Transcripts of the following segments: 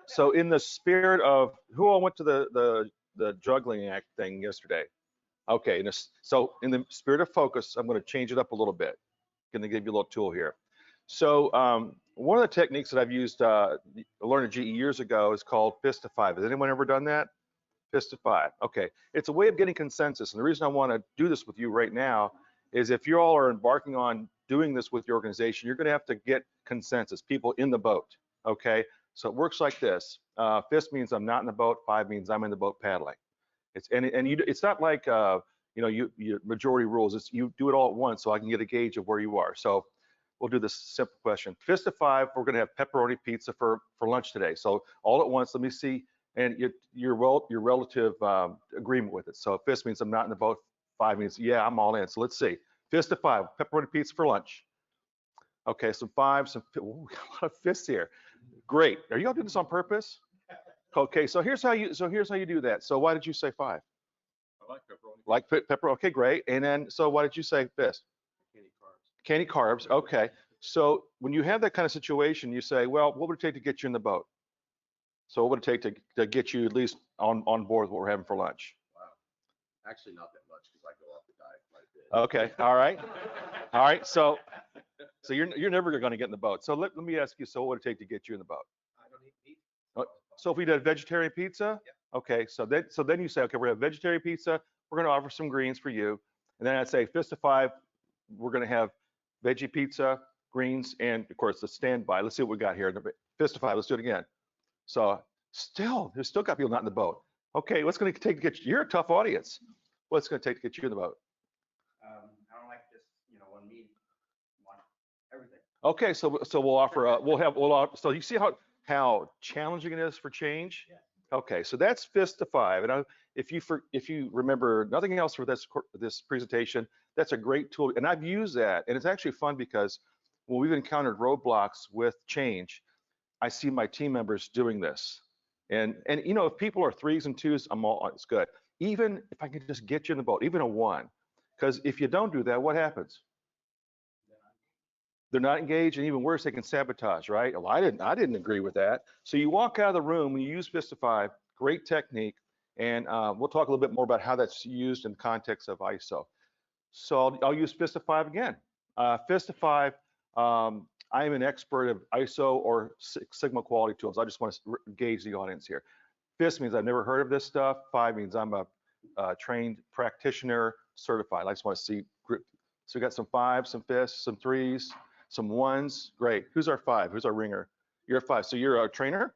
So in the spirit of, who all went to the juggling act thing yesterday? Okay, so in the spirit of focus, I'm going to change it up a little bit. Going to give you a little tool here. So one of the techniques that I've used, learned at GE years ago, is called fist to five. Has anyone ever done that? Fist to five. Okay, it's a way of getting consensus. And the reason I want to do this with you right now is if you all are embarking on doing this with your organization, you're going to have to get consensus, people in the boat. Okay, so it works like this. Fist means I'm not in the boat. Five means I'm in the boat paddling. It's not like you majority rules. It's you do it all at once, so I can get a gauge of where you are. So we'll do this simple question. Fist to five. We're going to have pepperoni pizza for lunch today. So all at once. Let me see, and your relative agreement with it. So fist means I'm not in the boat. Five means yeah, I'm all in. So let's see. Fist to five. Pepperoni pizza for lunch. Okay, some fives. Ooh, we got a lot of fists here. Great. Are you all doing this on purpose? Okay, so here's how you do that. So why did you say five? I like pepperoni. Like pepper. Okay, great. And then so why did you say fist? Candy carbs. Candy carbs. Okay. So when you have that kind of situation, you say, well, what would it take to get you in the boat? So what would it take to get you at least on board with what we're having for lunch? Wow. Actually, not that much because I go off the diet quite a bit. Okay. All right. All right. So you're never going to get in the boat. So let me ask you. So what would it take to get you in the boat? I don't eat meat. So if we did vegetarian pizza, yeah. Okay, so then you say, okay, we're gonna have vegetarian pizza, we're gonna offer some greens for you, and then I'd say fist to five, we're gonna have veggie pizza, greens, and of course the standby. Let's see what we got here. Fist to five, let's do it again. So there's still got people not in the boat. Okay, what's gonna take to get you? You're a tough audience. What's gonna take to get you in the boat? I don't like just one meat, one everything. Okay, so we'll offer so you see how challenging it is for change? Yeah. Okay, so that's fist to five. And if you remember nothing else for this presentation, that's a great tool. And I've used that, and it's actually fun because when we've encountered roadblocks with change, I see my team members doing this. And if people are threes and twos, it's good. Even if I can just get you in the boat, even a one, because if you don't do that, what happens? They're not engaged, and even worse, they can sabotage, right? Well, I didn't agree with that. So you walk out of the room when you use fist to five, great technique, and we'll talk a little bit more about how that's used in the context of ISO. So I'll use fist to five again. Fist to five, I am an expert of ISO or Six Sigma quality tools. I just want to gauge the audience here. Fist means I've never heard of this stuff. Five means I'm a trained practitioner, certified. I just want to see grip. So we got some fives, some fists, some threes, some ones. Great. Who's our five? Who's our ringer? You're a five. So you're a trainer?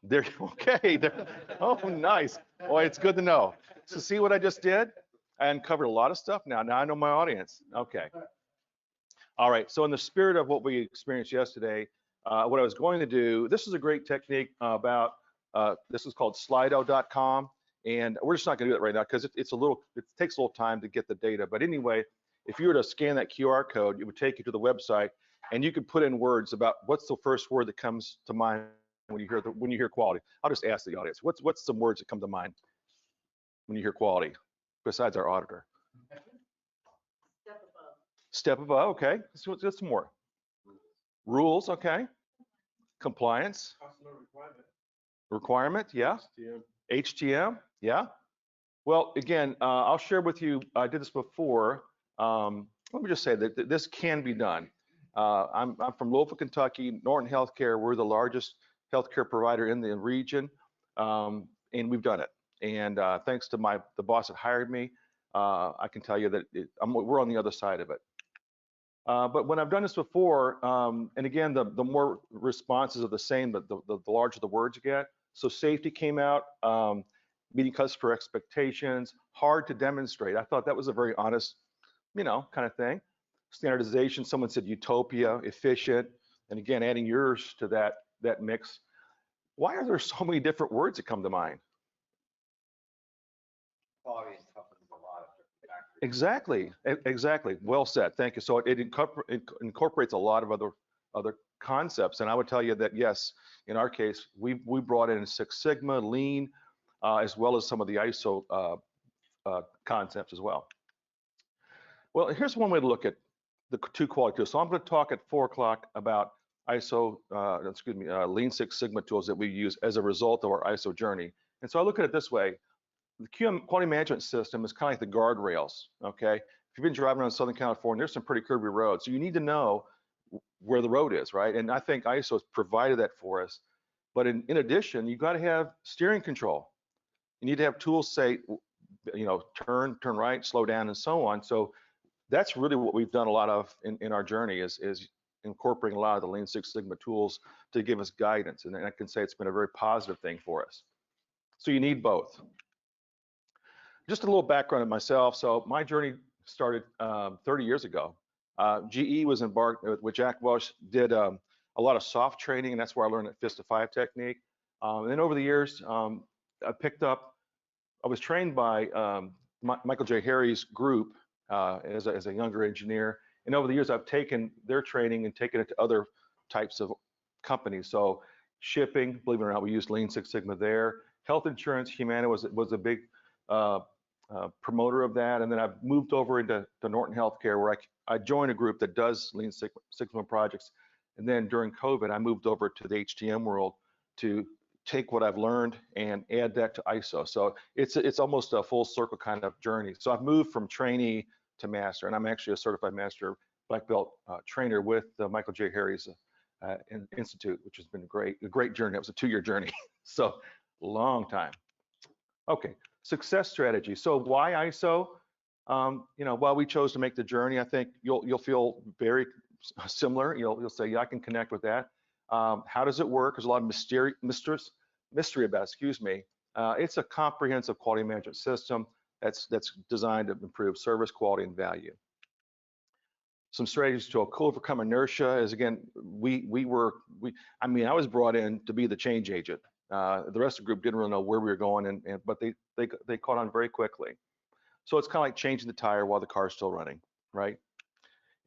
There. Okay. There. Oh, nice. Boy, it's good to know. So see what I just did? I uncovered a lot of stuff now. Now I know my audience. Okay. All right. So in the spirit of what we experienced yesterday, what I was going to do, this is a great technique about, this is called slido.com. And we're just not going to do that right now because it takes a little time to get the data. But anyway, if you were to scan that QR code, it would take you to the website, and you could put in words about what's the first word that comes to mind when you hear quality. I'll just ask the audience, what's some words that come to mind when you hear quality, besides our auditor? Step above. Step above. Okay. Let's some more. Rules. Okay. Compliance. Customer Requirement. Yeah. HTM, yeah. Well, again, I'll share with you, I did this before. Let me just say that this can be done. I'm from Louisville, Kentucky, Norton Healthcare. We're the largest healthcare provider in the region, and we've done it. And thanks to the boss that hired me, I can tell you that we're on the other side of it. But when I've done this before, and again, the more responses are the same, but the larger the words get. So safety came out, meeting customer expectations, hard to demonstrate. I thought that was a very honest, kind of thing. Standardization, someone said utopia, efficient, and again, adding yours to that mix. Why are there so many different words that come to mind? Quality encompasses a lot of different factors. Exactly. Well said. Thank you. So it incorporates a lot of other concepts, and I would tell you that yes, in our case, we brought in Six Sigma, Lean, as well as some of the ISO concepts as well. Well, here's one way to look at the two quality tools. So I'm going to talk at 4 o'clock about Lean Six Sigma tools that we use as a result of our ISO journey. And so I look at it this way: the QM quality management system is kind of like the guardrails. Okay, if you've been driving around Southern California, there's some pretty curvy roads, so you need to know where the road is, right? And I think ISO has provided that for us. But in addition, you got to have steering control. You need to have tools say, turn right, slow down, and so on. So that's really what we've done a lot of in our journey is incorporating a lot of the Lean Six Sigma tools to give us guidance. And I can say it's been a very positive thing for us. So you need both. Just a little background on myself. So my journey started 30 years ago. GE was embarked with Jack Welch, did a lot of soft training, and that's where I learned that Fist to Five technique. And then over the years, I was trained by Michael J. Harry's group as a younger engineer. And over the years, I've taken their training and taken it to other types of companies. So shipping, believe it or not, we used Lean Six Sigma there. Health insurance, Humana was a big promoter of that. And then I've moved over into Norton Healthcare, where I joined a group that does Lean Six Sigma projects. And then during COVID, I moved over to the HTM world to take what I've learned and add that to ISO. So it's almost a full circle kind of journey. So I've moved from trainee to master, and I'm actually a certified master black belt trainer with Michael J. Harry's Institute, which has been a great journey. It was a 2-year journey, so long time. Okay, success strategy. So why ISO? While we chose to make the journey, I think you'll feel very similar. You'll say, yeah, I can connect with that. How does it work? There's a lot of mystery about it, excuse me. It's a comprehensive quality management system that's designed to improve service quality and value. Some strategies to overcome inertia is, again, I was brought in to be the change agent. The rest of the group didn't really know where we were going, but they caught on very quickly. So it's kind of like changing the tire while the car's still running, right?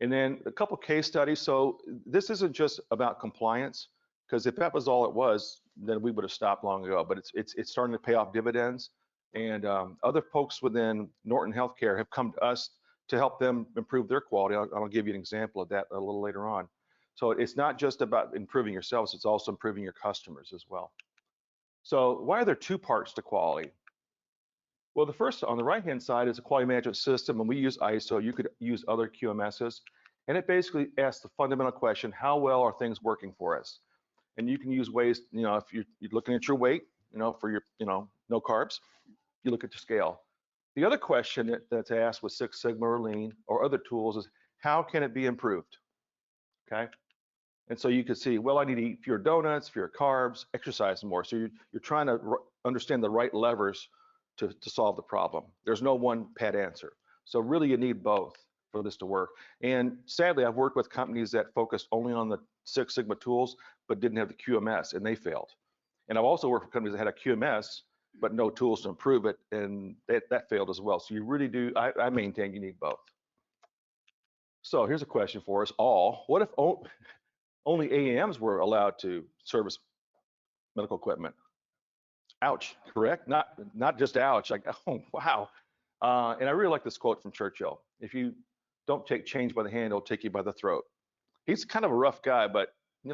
And then a couple case studies. So this isn't just about compliance, because if that was all it was, then we would have stopped long ago. But it's starting to pay off dividends. And other folks within Norton Healthcare have come to us to help them improve their quality. I'll give you an example of that a little later on. So it's not just about improving yourselves, it's also improving your customers as well. So why are there two parts to quality? Well, the first on the right-hand side is a quality management system, and we use ISO. You could use other QMSs, and it basically asks the fundamental question: how well are things working for us? And you can use ways, if you're looking at your weight, for your, no carbs, you look at your scale. The other question that's asked with Six Sigma or Lean or other tools is, how can it be improved? Okay. And so you could see, well, I need to eat fewer donuts, fewer carbs, exercise more. So you're trying to understand the right levers to solve the problem. There's no one pat answer. So really you need both for this to work. And sadly, I've worked with companies that focused only on the Six Sigma tools, but didn't have the QMS, and they failed. And I've also worked with companies that had a QMS, but no tools to improve it, and that failed as well. So you really do, I maintain you need both. So here's a question for us all. What if only AAMs were allowed to service medical equipment? Ouch, correct? Not just ouch, like, oh, wow. And I really like this quote from Churchill: if you don't take change by the hand, it'll take you by the throat. He's kind of a rough guy, but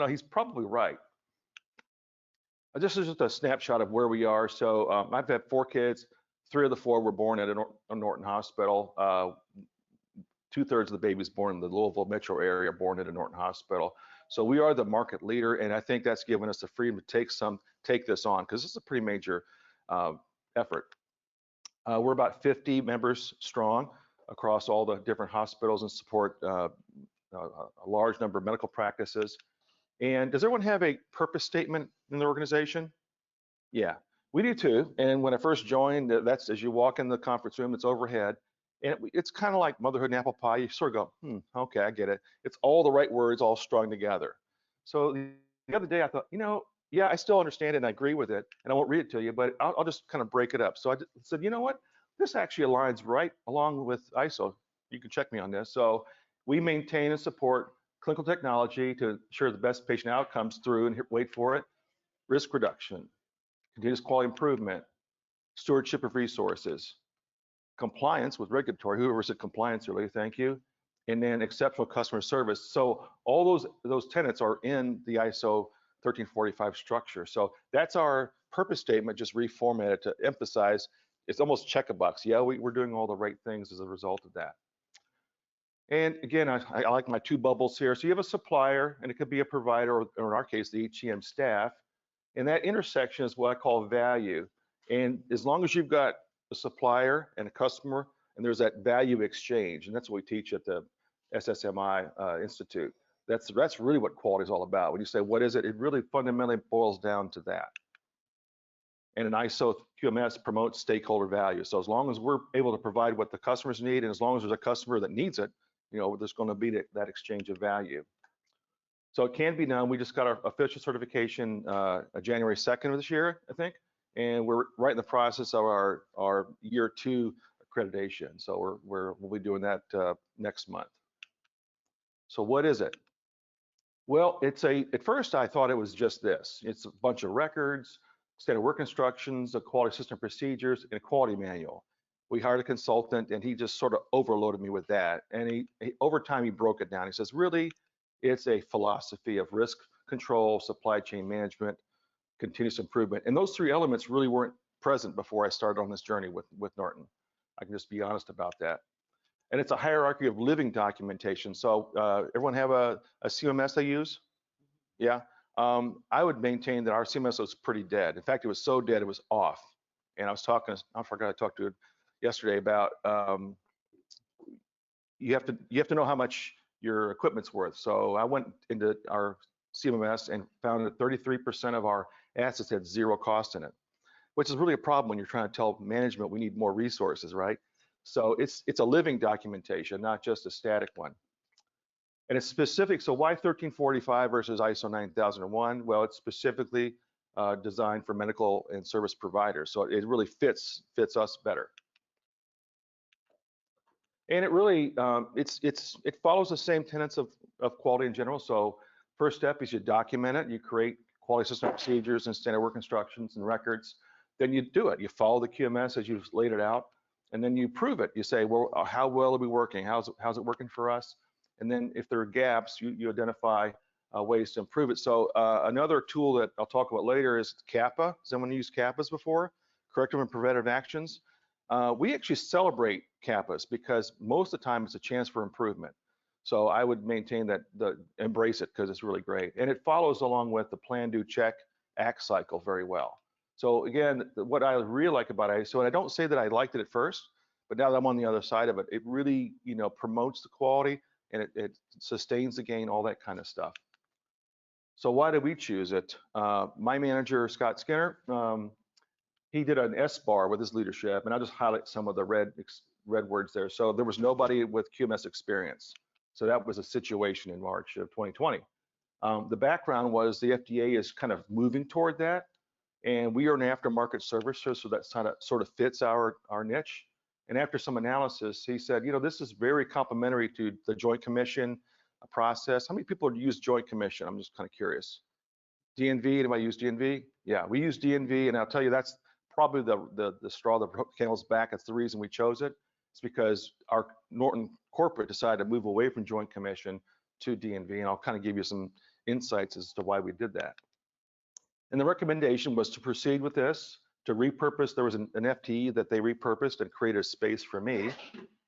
he's probably right. This is just a snapshot of where we are. So I've had 4 kids. 3 of the 4 were born at a Norton hospital. 2/3 of the babies born in the Louisville metro area are born at a Norton hospital. So we are the market leader, and I think that's given us the freedom to take this on, because this is a pretty major effort. We're about 50 members strong across all the different hospitals and support a large number of medical practices. And does everyone have a purpose statement in the organization? Yeah, we do too. And when I first joined, that's as you walk in the conference room, it's overhead. And it's kind of like motherhood and apple pie. You sort of go, okay, I get it. It's all the right words all strung together. So the other day I thought, yeah, I still understand it and I agree with it. And I won't read it to you, but I'll just kind of break it up. So I said, you know what? This actually aligns right along with ISO. You can check me on this. So we maintain and support clinical technology to ensure the best patient outcomes through, and wait for it, risk reduction, continuous quality improvement, stewardship of resources, compliance with regulatory, whoever said compliance earlier, thank you, and then exceptional customer service. So all those tenets are in the ISO 1345 structure. So that's our purpose statement, just reformatted to emphasize it's almost check a box. Yeah, we're doing all the right things as a result of that. And again, I like my two bubbles here. So you have a supplier, and it could be a provider, or in our case, the HTM staff. And that intersection is what I call value. And as long as you've got a supplier and a customer, and there's that value exchange, and that's what we teach at the SSMI Institute. That's really what quality is all about. When you say, what is it? It really fundamentally boils down to that. And an ISO QMS promotes stakeholder value. So as long as we're able to provide what the customers need, and as long as there's a customer that needs it, there's going to be that exchange of value. So it can be done. We just got our official certification January 2nd of this year, I think, and we're right in the process of our year 2 accreditation. So we'll be doing that next month. So what is it? Well, at first I thought it was just this. It's a bunch of records, standard work instructions, a quality system procedures, and a quality manual. We hired a consultant, and he just sort of overloaded me with that. And over time, he broke it down. He says, really, it's a philosophy of risk control, supply chain management, continuous improvement. And those 3 elements really weren't present before I started on this journey with Norton. I can just be honest about that. And it's a hierarchy of living documentation. So everyone have a CMS they use? Yeah. I would maintain that our CMS was pretty dead. In fact, it was so dead, it was off. And I forgot I talked to it yesterday about you have to know how much your equipment's worth. So I went into our CMS and found that 33% of our assets had 0 cost in it, which is really a problem when you're trying to tell management we need more resources, right? So it's a living documentation, not just a static one. And it's specific. So why 1345 versus ISO 9001? Well, it's specifically designed for medical and service providers. So it really fits us better. And it really, it follows the same tenets of quality in general. So first step is you document it, you create quality system procedures and standard work instructions and records. Then you do it. You follow the QMS as you've laid it out, and then you prove it. You say, well, how well are we working? How's it working for us? And then if there are gaps, you identify ways to improve it. So another tool that I'll talk about later is CAPA. Has anyone used CAPAs before? Corrective and Preventive Actions. We actually celebrate CAPAs because most of the time it's a chance for improvement. So I would maintain that embrace it because it's really great. And it follows along with the plan, do, check, act cycle very well. So again, what I really like about ISO, and I don't say that I liked it at first, but now that I'm on the other side of it, it really promotes the quality and it sustains the gain, all that kind of stuff. So why did we choose it? My manager, Scott Skinner, he did an S-bar with his leadership, and I'll just highlight some of the red words there. So there was nobody with QMS experience. So that was a situation in March of 2020. The background was the FDA is kind of moving toward that, and we are an aftermarket servicer, so that sort of fits our niche. And after some analysis, he said, this is very complementary to the Joint Commission process. How many people use Joint Commission? I'm just kind of curious. DNV, anybody use DNV? Yeah, we use DNV, and I'll tell you that's probably the straw that broke the camel's back. That's the reason we chose it. It's because our Norton corporate decided to move away from Joint Commission to DNV, and I'll kind of give you some insights as to why we did that. And the recommendation was to proceed with this, to repurpose. There was an FTE that they repurposed and created a space for me,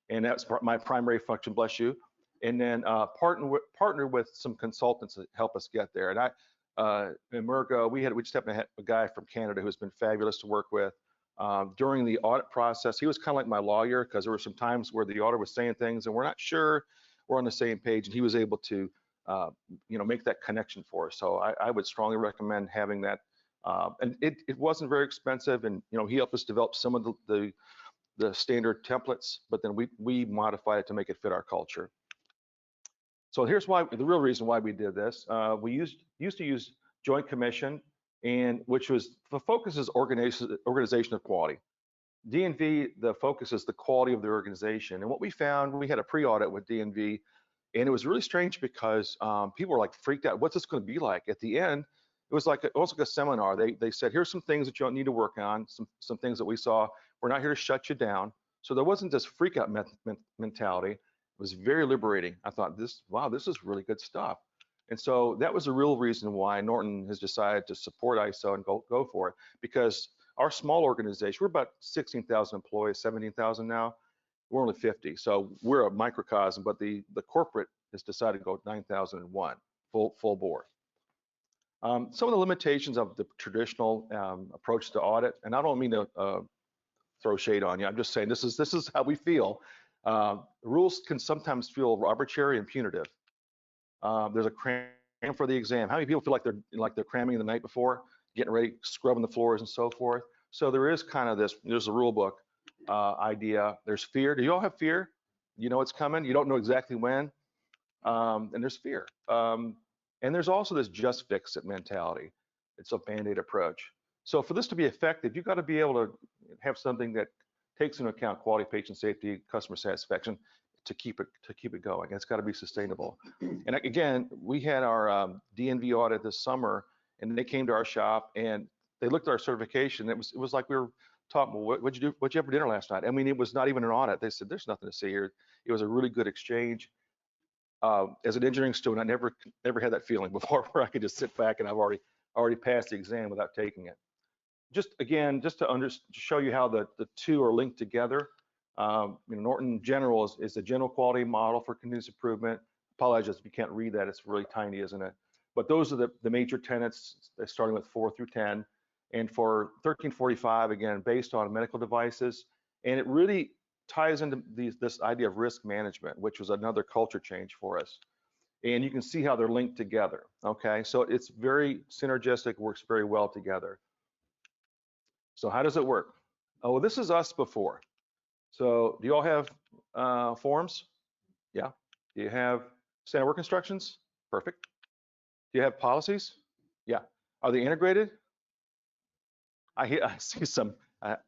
and that's my primary function, bless you. And then partner with some consultants to help us get there. And Emergo, we just happened to have a guy from Canada who's been fabulous to work with. During the audit process, he was kind of like my lawyer because there were some times where the auditor was saying things and we're not sure we're on the same page, and he was able to make that connection for us. So I would strongly recommend having that. And it wasn't very expensive, and he helped us develop some of the standard templates, but then we modified it to make it fit our culture. So here's why, the real reason why we did this. We used to use Joint Commission, and which was, the focus is organization of quality. DNV, the focus is the quality of the organization. And what we found, we had a pre-audit with DNV, and it was really strange because people were like freaked out. What's this going to be like? At the end, it was like almost like a seminar. They said, here's some things that you don't need to work on, some things that we saw. We're not here to shut you down. So there wasn't this freak out mentality. It was very liberating. I thought wow, this is really good stuff. And so that was the real reason why Norton has decided to support ISO and go for it, because our small organization, we're about 16,000 employees, 17,000 now. We're only 50, so we're a microcosm, but the corporate has decided to go 9,001 full bore. Some of the limitations of the traditional approach to audit, and I don't mean to throw shade on you, I'm just saying this is how we feel. Rules can sometimes feel arbitrary and punitive. There's a cram for the exam. How many people feel like they're cramming the night before, getting ready, scrubbing the floors and so forth? So there is kind of this, there's a rule book idea. There's fear. Do you all have fear? You know it's coming. You don't know exactly when. And there's fear. And there's also this just fix it mentality. It's a Band-Aid approach. So for this to be effective, you've got to be able to have something that takes into account quality, patient safety, customer satisfaction to keep it going. It's got to be sustainable. And again, we had our DNV audit this summer, and they came to our shop and they looked at our certification. It was like we were talking, well, what'd you do? What'd you have for dinner last night? I mean, it was not even an audit. They said, there's nothing to see here. It was a really good exchange. As an engineering student, I never had that feeling before where I could just sit back and I've already passed the exam without taking it. Just to show you how the two are linked together. Norton General is a general quality model for continuous improvement. Apologize if you can't read that, it's really tiny, isn't it? But those are the major tenets, starting with 4 through 10. And for 1345, again, based on medical devices, and it really ties into this idea of risk management, which was another culture change for us. And you can see how they're linked together, okay? So it's very synergistic, works very well together. So how does it work? Oh, well, this is us before. So do you all have forms? Yeah. Do you have standard work instructions? Perfect. Do you have policies? Yeah. Are they integrated? I see some,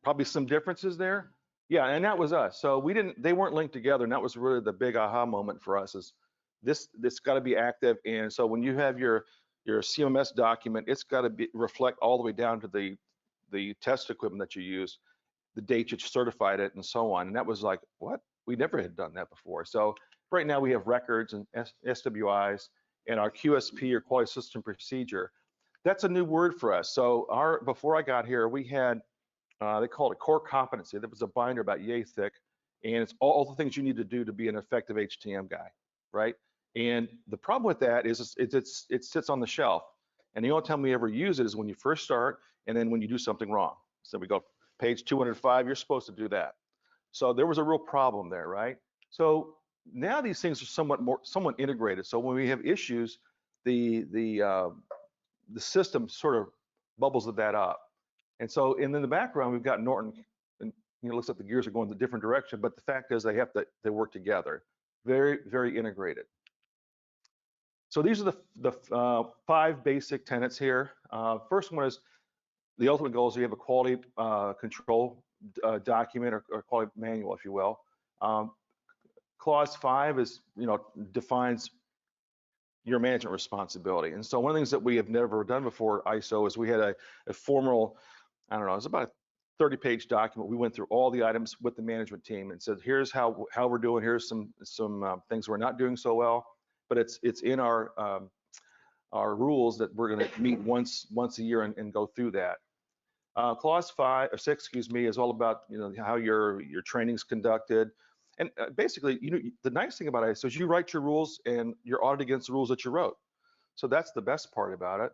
probably some differences there. Yeah, and that was us. So they weren't linked together, and that was really the big aha moment for us is this got to be active. And so when you have your CMS document, it's got to reflect all the way down to the test equipment that you use, the date you certified it, and so on. And that was like, what? We never had done that before. So right now we have records and SWIs and our QSP or quality system procedure. That's a new word for us. So before I got here, we had, they called it core competency. That was a binder about yay thick, and it's all the things you need to do to be an effective HTM guy, right? And the problem with that is it sits on the shelf, and the only time we ever use it is when you first start, and then when you do something wrong. So we go page 205, you're supposed to do that. So there was a real problem there, right? So now these things are somewhat integrated. So when we have issues, the system sort of bubbles that up. And so, and in the background, we've got Norton, and it looks like the gears are going the different direction, but the fact is they work together. Very, very integrated. So these are the 5 basic tenets here. First one is the ultimate goal is you have a quality control document or quality manual, if you will. Clause 5 is, defines your management responsibility. And so one of the things that we have never done before ISO is we had a formal, I don't know, it's about a 30-page document. We went through all the items with the management team and said, here's how we're doing. Here's some things we're not doing so well. But it's in our rules that we're going to meet once a year and go through that. Clause 6, excuse me, is all about how your training's conducted. And basically, the nice thing about ISO is you write your rules and you're audited against the rules that you wrote. So that's the best part about it.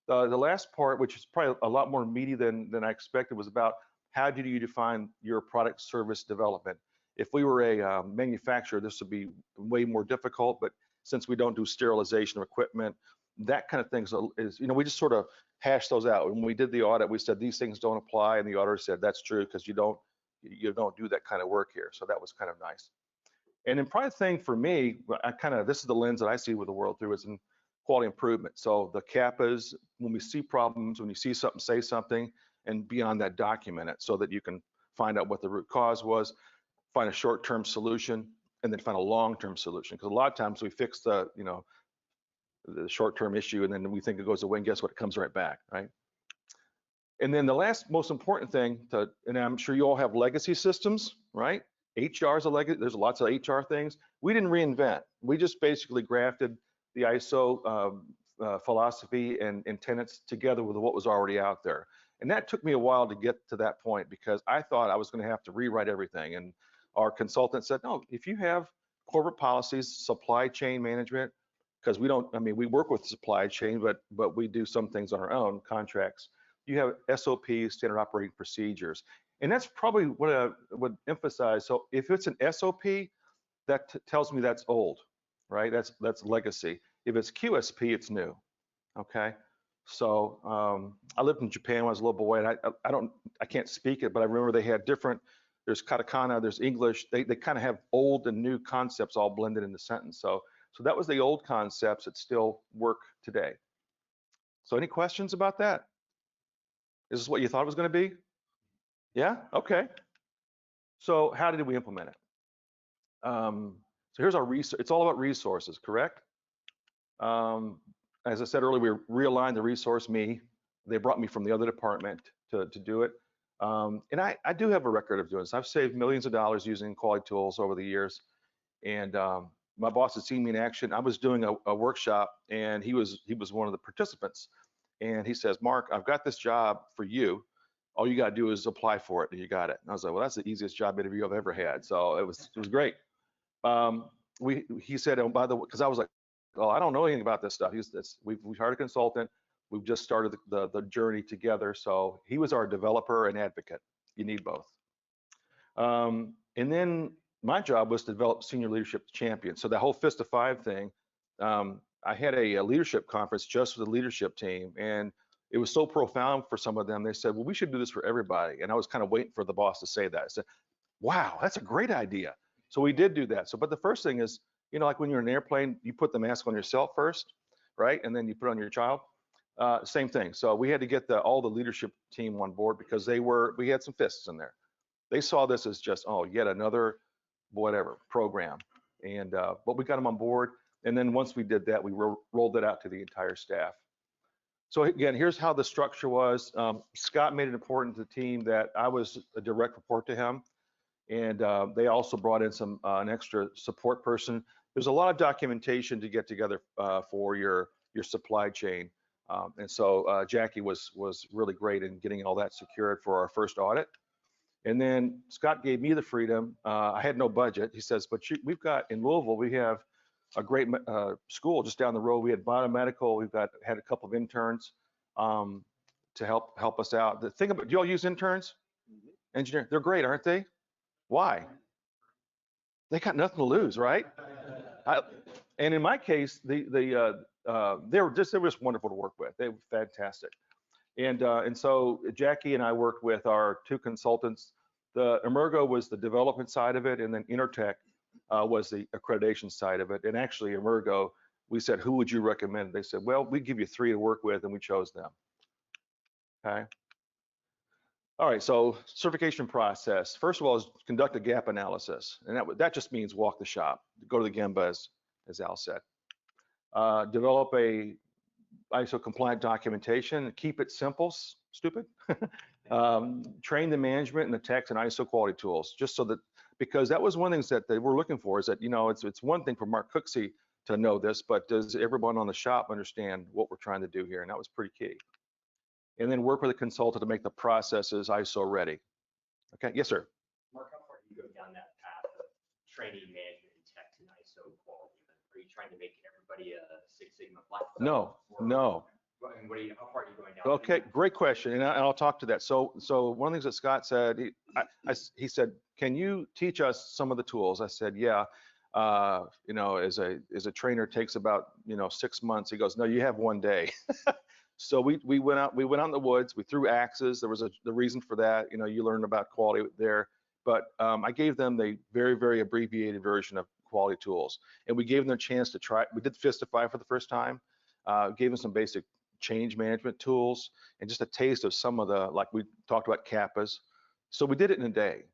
The last part, which is probably a lot more meaty than I expected, was about how do you define your product service development. If we were a manufacturer, this would be way more difficult, but since we don't do sterilization of equipment, that kind of thing is we just sort of hash those out. When we did the audit, we said these things don't apply, and the auditor said that's true because you don't do that kind of work here. So that was kind of nice. And then probably the thing for me, this is the lens that I see with the world through, is in quality improvement. So the CAPAs, when we see problems, when you see something, say something, and beyond that, document it so that you can find out what the root cause was, find a short-term solution, and then find a long-term solution. Because a lot of times we fix the short-term issue, and then we think it goes away, and guess what? It comes right back, right? And then the last most important thing, and I'm sure you all have legacy systems, right? HR's a legacy. There's lots of HR things. We didn't reinvent. We just basically grafted the ISO philosophy and tenets together with what was already out there. And that took me a while to get to that point because I thought I was going to have to rewrite everything. And our consultant said, no, if you have corporate policies, supply chain management, because we don't, I mean, we work with supply chain, but we do some things on our own contracts. You have SOPs, standard operating procedures. And that's probably what I would emphasize. So if it's an SOP, that tells me that's old, right? That's legacy. If it's QSP, it's new, okay? So I lived in Japan when I was a little boy, and I can't speak it, but I remember they had different, there's katakana, there's English, they kind of have old and new concepts all blended in the sentence. So that was the old concepts that still work today. So any questions about that? Is this what you thought it was going to be? Yeah, okay. So how did we implement it? So here's our resource. It's all about resources, correct? As I said earlier, we realigned the resource me. They brought me from the other department to do it. And I do have a record of doing this. I've saved millions of dollars using quality tools over the years. And my boss had seen me in action. I was doing a workshop, and he was one of the participants. And he says, Mark, I've got this job for you. All you got to do is apply for it, and you got it. And I was like, well, that's the easiest job interview I've ever had. So it was great. He said, oh, by the way, because I was like, oh, I don't know anything about this stuff. We've hired a consultant. We've just started the journey together. So he was our developer and advocate. You need both. And then my job was to develop senior leadership champions. So that whole Fist of Five thing, I had a leadership conference just for the leadership team. And it was so profound for some of them. They said, well, we should do this for everybody. And I was kind of waiting for the boss to say that. I said, wow, that's a great idea. So we did do that. So, but the first thing is, you know, like when you're in an airplane, you put the mask on yourself first, right? And then you put it on your child. Same thing. So we had to get all the leadership team on board because we had some fists in there. They saw this as just, oh, yet another whatever program. And, but we got them on board. And then once we did that, we rolled it out to the entire staff. So again, here's how the structure was. Scott made it important to the team that I was a direct report to him. And they also brought in an extra support person. There's a lot of documentation to get together for your supply chain. And so Jackie was really great in getting all that secured for our first audit. And then Scott gave me the freedom. I had no budget. He says, but we've got in Louisville, we have a great school just down the road. We had biomedical. We've had a couple of interns to help us out. The thing about, do you all use interns? Engineer, they're great, aren't they? Why? They got nothing to lose, right? And in my case, they were just wonderful to work with. They were fantastic. And so Jackie and I worked with our two consultants. The Emergo was the development side of it, and then Intertech was the accreditation side of it. And actually, Emergo, we said, who would you recommend? They said, well, we give you 3 to work with, and we chose them. Okay. All right, so certification process. First of all, is conduct a gap analysis, and that just means walk the shop, go to the Gemba, as Al said. Develop a ISO compliant documentation, keep it simple, stupid. Train the management and the techs and ISO quality tools, just so that, because that was one of the things that they were looking for, is that, you know, it's one thing for Mark Cooksey to know this, but does everyone on the shop understand what we're trying to do here? And that was pretty key. And then work with a consultant to make the processes ISO ready. Okay, yes, sir. Mark, how far do you go down that path of training, management, and tech and ISO quality? Are you trying to make everybody a Six Sigma black belt? No, no. And how far are you going down? Okay, great question, and I'll talk to that. So one of the things that Scott said, he said, can you teach us some of the tools? I said, yeah. You know, as a trainer, it takes about 6 months. He goes, no, you have 1 day. So we went out in the woods. We threw axes. There was the reason for that. You know, you learn about quality there. But I gave them the very, very abbreviated version of quality tools, and we gave them a chance to try. We did Fist of Five for the first time. Gave them some basic change management tools and just a taste of some of the, like we talked about, kappas. So we did it in a day,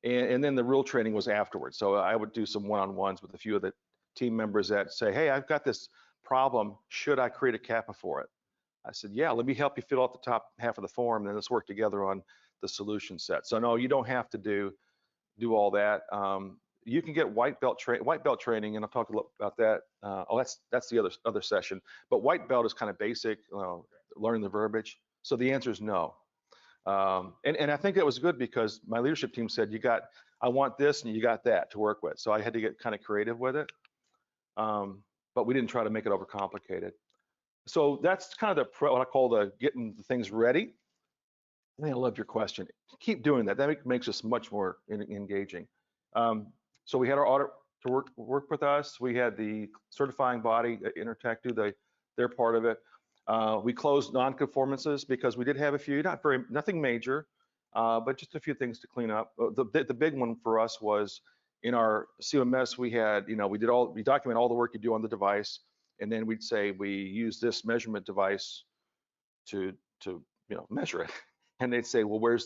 and then the real training was afterwards. So I would do some one-on-ones with a few of the team members that say, hey, I've got this problem. Should I create a kappa for it? I said, yeah, let me help you fill out the top half of the form, and then let's work together on the solution set. So no, you don't have to do do all that. You can get white belt training, and I'll talk a little about that. That's the other session. But white belt is kind of basic, learning the verbiage. So the answer is no. And I think that was good because my leadership team said, I want this and you got that to work with. So I had to get kind of creative with it. But we didn't try to make it overcomplicated. So that's kind of what I call the getting the things ready. I think I love your question. Keep doing that. That makes us much more engaging. So we had our audit to work with us. We had the certifying body, Intertech, do their part of it. We closed non-conformances because we did have a few, nothing major, but just a few things to clean up. The big one for us was in our CMS. We had, we document all the work you do on the device, and then we'd say we use this measurement device to measure it, and they'd say, well,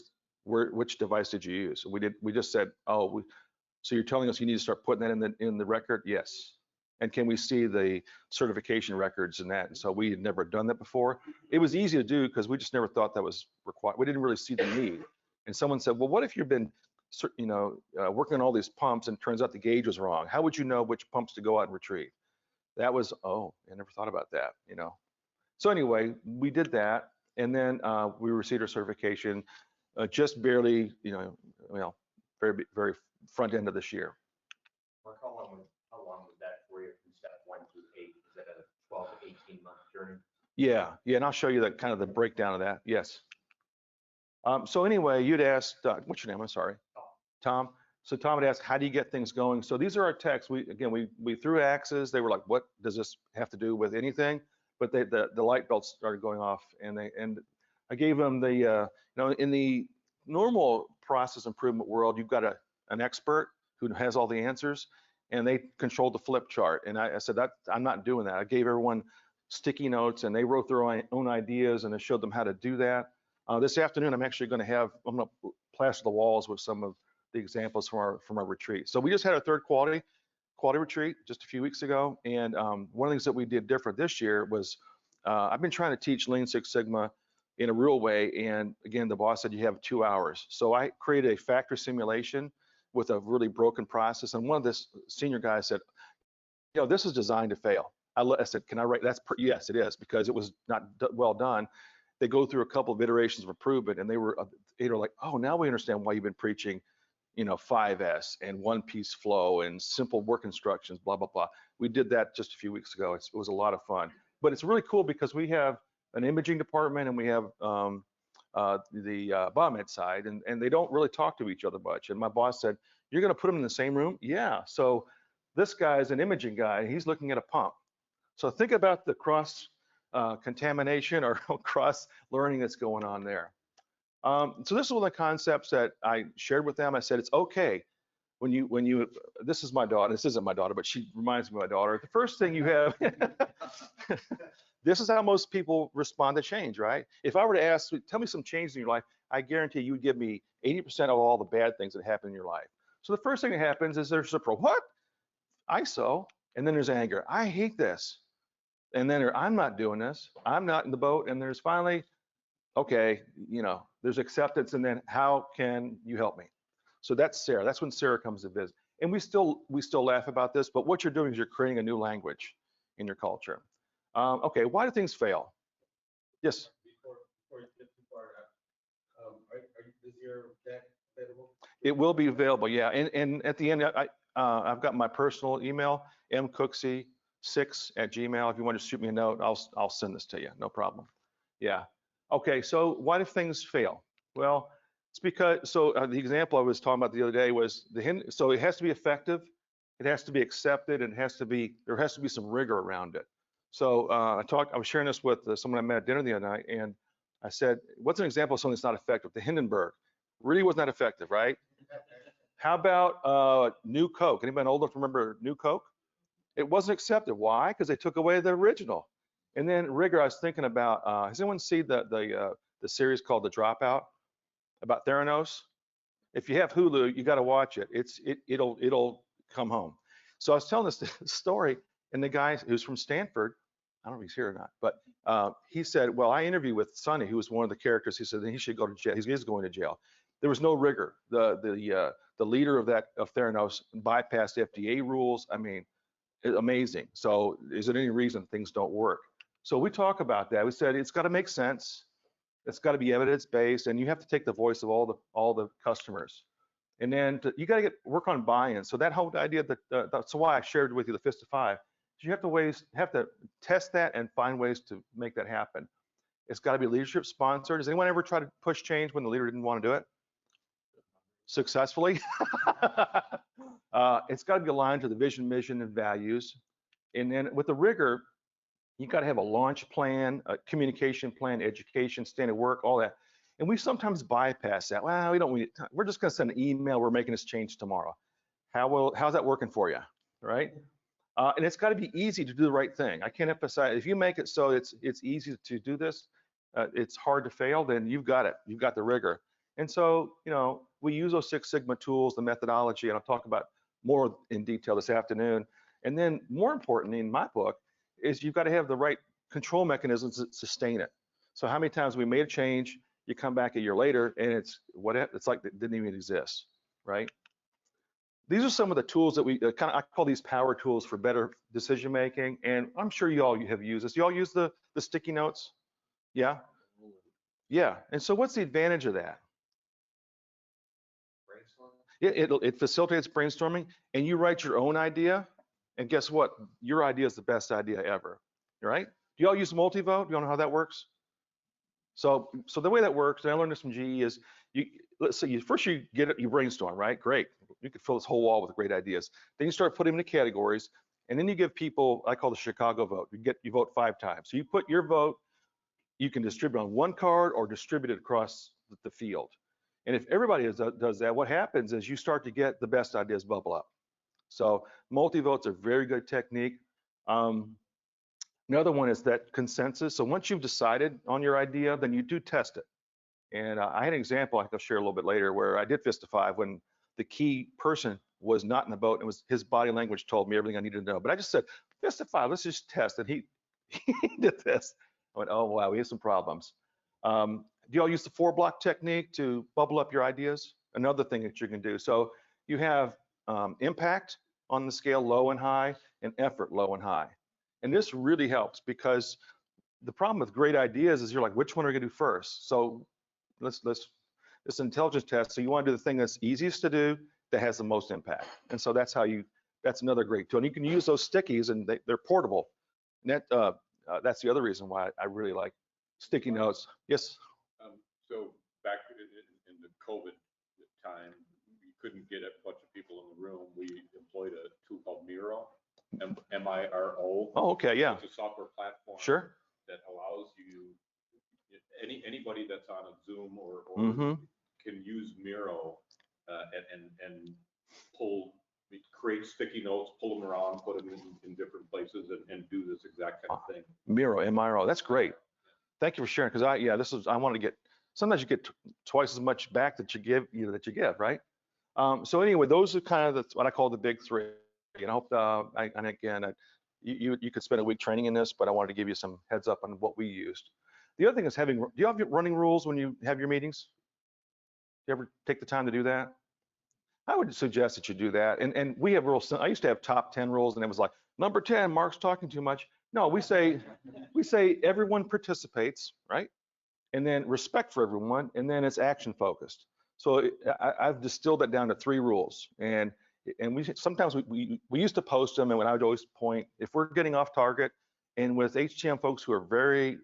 which device did you use? We just said, oh, so you're telling us you need to start putting that in the record? Yes. And can we see the certification records and that? And so we had never done that before. It was easy to do because we just never thought that was required. We didn't really see the need. And someone said, well, what if you've been, working on all these pumps and it turns out the gauge was wrong? How would you know which pumps to go out and retrieve? That was, I never thought about that, So anyway, we did that. And then we received our certification just barely, very, very front end of this year. Mark, how long was that for you from step 1 through 8? Is that a 12 to 18 month journey? Yeah, and I'll show you kind of the breakdown of that. Yes. So anyway, you'd asked, what's your name? I'm sorry. Tom. So Tom had asked, how do you get things going? So these are our techs. We threw axes. They were like, what does this have to do with anything? But the light belts started going off, and I gave them the, in the normal process improvement world, you've got an expert who has all the answers, and they controlled the flip chart. And I said, I'm not doing that. I gave everyone sticky notes, and they wrote their own ideas, and I showed them how to do that. This afternoon, I'm going to plaster the walls with some of the examples from our retreat. So we just had our third quality retreat just a few weeks ago, and one of the things that we did different this year was I've been trying to teach Lean Six Sigma in a real way, and again, the boss said you have 2 hours. So I created a factory simulation with a really broken process, and one of the senior guys said, this is designed to fail. I said, can I write? Yes, it is, because it was not well done. They go through a couple of iterations of improvement, and they were like, oh, now we understand why you've been preaching 5S and one-piece flow and simple work instructions, blah, blah, blah. We did that just a few weeks ago. It was a lot of fun. But it's really cool because we have an imaging department, and we have the biomed side, and they don't really talk to each other much. And my boss said, you're going to put them in the same room? Yeah. So this guy is an imaging guy. He's looking at a pump. So think about the cross contamination or cross learning that's going on there. So this is one of the concepts that I shared with them. I said, it's okay when you, this is my daughter, this isn't my daughter, but she reminds me of my daughter. The first thing you have, this is how most people respond to change, right? If I were to ask, tell me some changes in your life, I guarantee you would give me 80% of all the bad things that happen in your life. So the first thing that happens is there's what? ISO, and then there's anger. I hate this. And then I'm not doing this. I'm not in the boat. And there's finally, okay, there's acceptance, and then how can you help me? So that's Sarah. That's when Sarah comes to visit. And we still laugh about this, but what you're doing is you're creating a new language in your culture. Okay, why do things fail? Yes. Before you get too far is your deck available? It will be available, yeah. And at the end, I've got my personal email, mcooksey6@gmail. If you want to shoot me a note, I'll send this to you. No problem. Yeah. Okay, so why do things fail? Well, it's because, the example I was talking about the other day was so it has to be effective, it has to be accepted, and there has to be some rigor around it. So I was sharing this with someone I met at dinner the other night, and I said, what's an example of something that's not effective? The Hindenburg really was not effective, right? How about New Coke? Anybody old enough to remember New Coke? It wasn't accepted. Why? Because they took away the original. And then rigor, I was thinking about, has anyone seen the series called The Dropout about Theranos? If you have Hulu, you got to watch it. It'll come home. So I was telling this story, and the guy who's from Stanford, I don't know if he's here or not, but he said, well, I interviewed with Sonny, who was one of the characters. He said that he should go to jail. He's going to jail. There was no rigor. The the leader of Theranos bypassed FDA rules. I mean, amazing. So is there any reason things don't work? So we talk about that. We said it's got to make sense. It's got to be evidence-based, and you have to take the voice of all the customers. And then you got to work on buy-in. So that whole idea that's why I shared with you the Fist of Five. You have to test that and find ways to make that happen. It's got to be leadership sponsored. Does anyone ever try to push change when the leader didn't want to do it successfully? It's got to be aligned to the vision, mission, and values. And then with the rigor, you got to have a launch plan, a communication plan, education, standard work, all that. And we sometimes bypass that. Well, we don't need time. We're just going to send an email. We're making this change tomorrow. How's that working for you, right? And it's got to be easy to do the right thing. I can't emphasize, if you make it so it's easy to do this, it's hard to fail, then you've got it. You've got the rigor. And so, we use those Six Sigma tools, the methodology, and I'll talk about more in detail this afternoon. And then more importantly, in my book, is you've got to have the right control mechanisms that sustain it. So how many times we made a change, you come back a year later, and it's like it didn't even exist, right? These are some of the tools that we I call these power tools for better decision making, and I'm sure you all have used this. You all use the sticky notes? Yeah? Yeah, and so what's the advantage of that? It facilitates brainstorming, and you write your own idea, and guess what? Your idea is the best idea ever, right? Do you all use multi-vote? Do you all know how that works? So the way that works, and I learned this from GE, is let's say first you get it, you brainstorm, right? Great, you could fill this whole wall with great ideas. Then you start putting them into categories, and then you give people, I call the Chicago vote. You vote 5 times. So you put your vote, you can distribute on one card or distribute it across the field. And if everybody does that, what happens is you start to get the best ideas bubble up. So multi-votes are a very good technique. Another one is that consensus. So once you've decided on your idea, then you do test it. And I had an example I can share a little bit later where I did Fist of Five when the key person was not in the boat, and it was his body language told me everything I needed to know. But I just said, Fist of Five, let's just test. And he did this. I went, oh, wow, we have some problems. Do y'all use the 4-block technique to bubble up your ideas? Another thing that you can do. So you have impact on the scale, low and high, and effort, low and high. And this really helps because the problem with great ideas is you're like, which one are we gonna do first? So this intelligence test, so you wanna do the thing that's easiest to do, that has the most impact. And so that's another great tool. And you can use those stickies, and they're portable. And that's the other reason why I really like sticky notes. Yes? So back in the COVID time, we couldn't get a bunch of people in the room. We employed a tool called Miro, M-I-R-O. Oh, okay, yeah. It's a software platform Sure. that allows you, anybody that's on a Zoom or can use Miro and create sticky notes, pull them around, put them in different places, and do this exact kind of thing. Miro, M-I-R-O, that's great. Thank you for sharing, because I wanted to get, sometimes you get twice as much back that you give, right? So anyway, those are kind of what I call the big 3. And I hope, and again, you could spend a week training in this, but I wanted to give you some heads up on what we used. The other thing is do you have running rules when you have your meetings? Do you ever take the time to do that? I would suggest that you do that. And we have rules. I used to have top 10 rules, and it was like, number 10, Mark's talking too much. No, we say everyone participates, right? And then respect for everyone, and then it's action focused. So I've distilled that down to 3 rules. And sometimes we used to post them, and when I would always point, if we're getting off target, and with HTM folks who are very,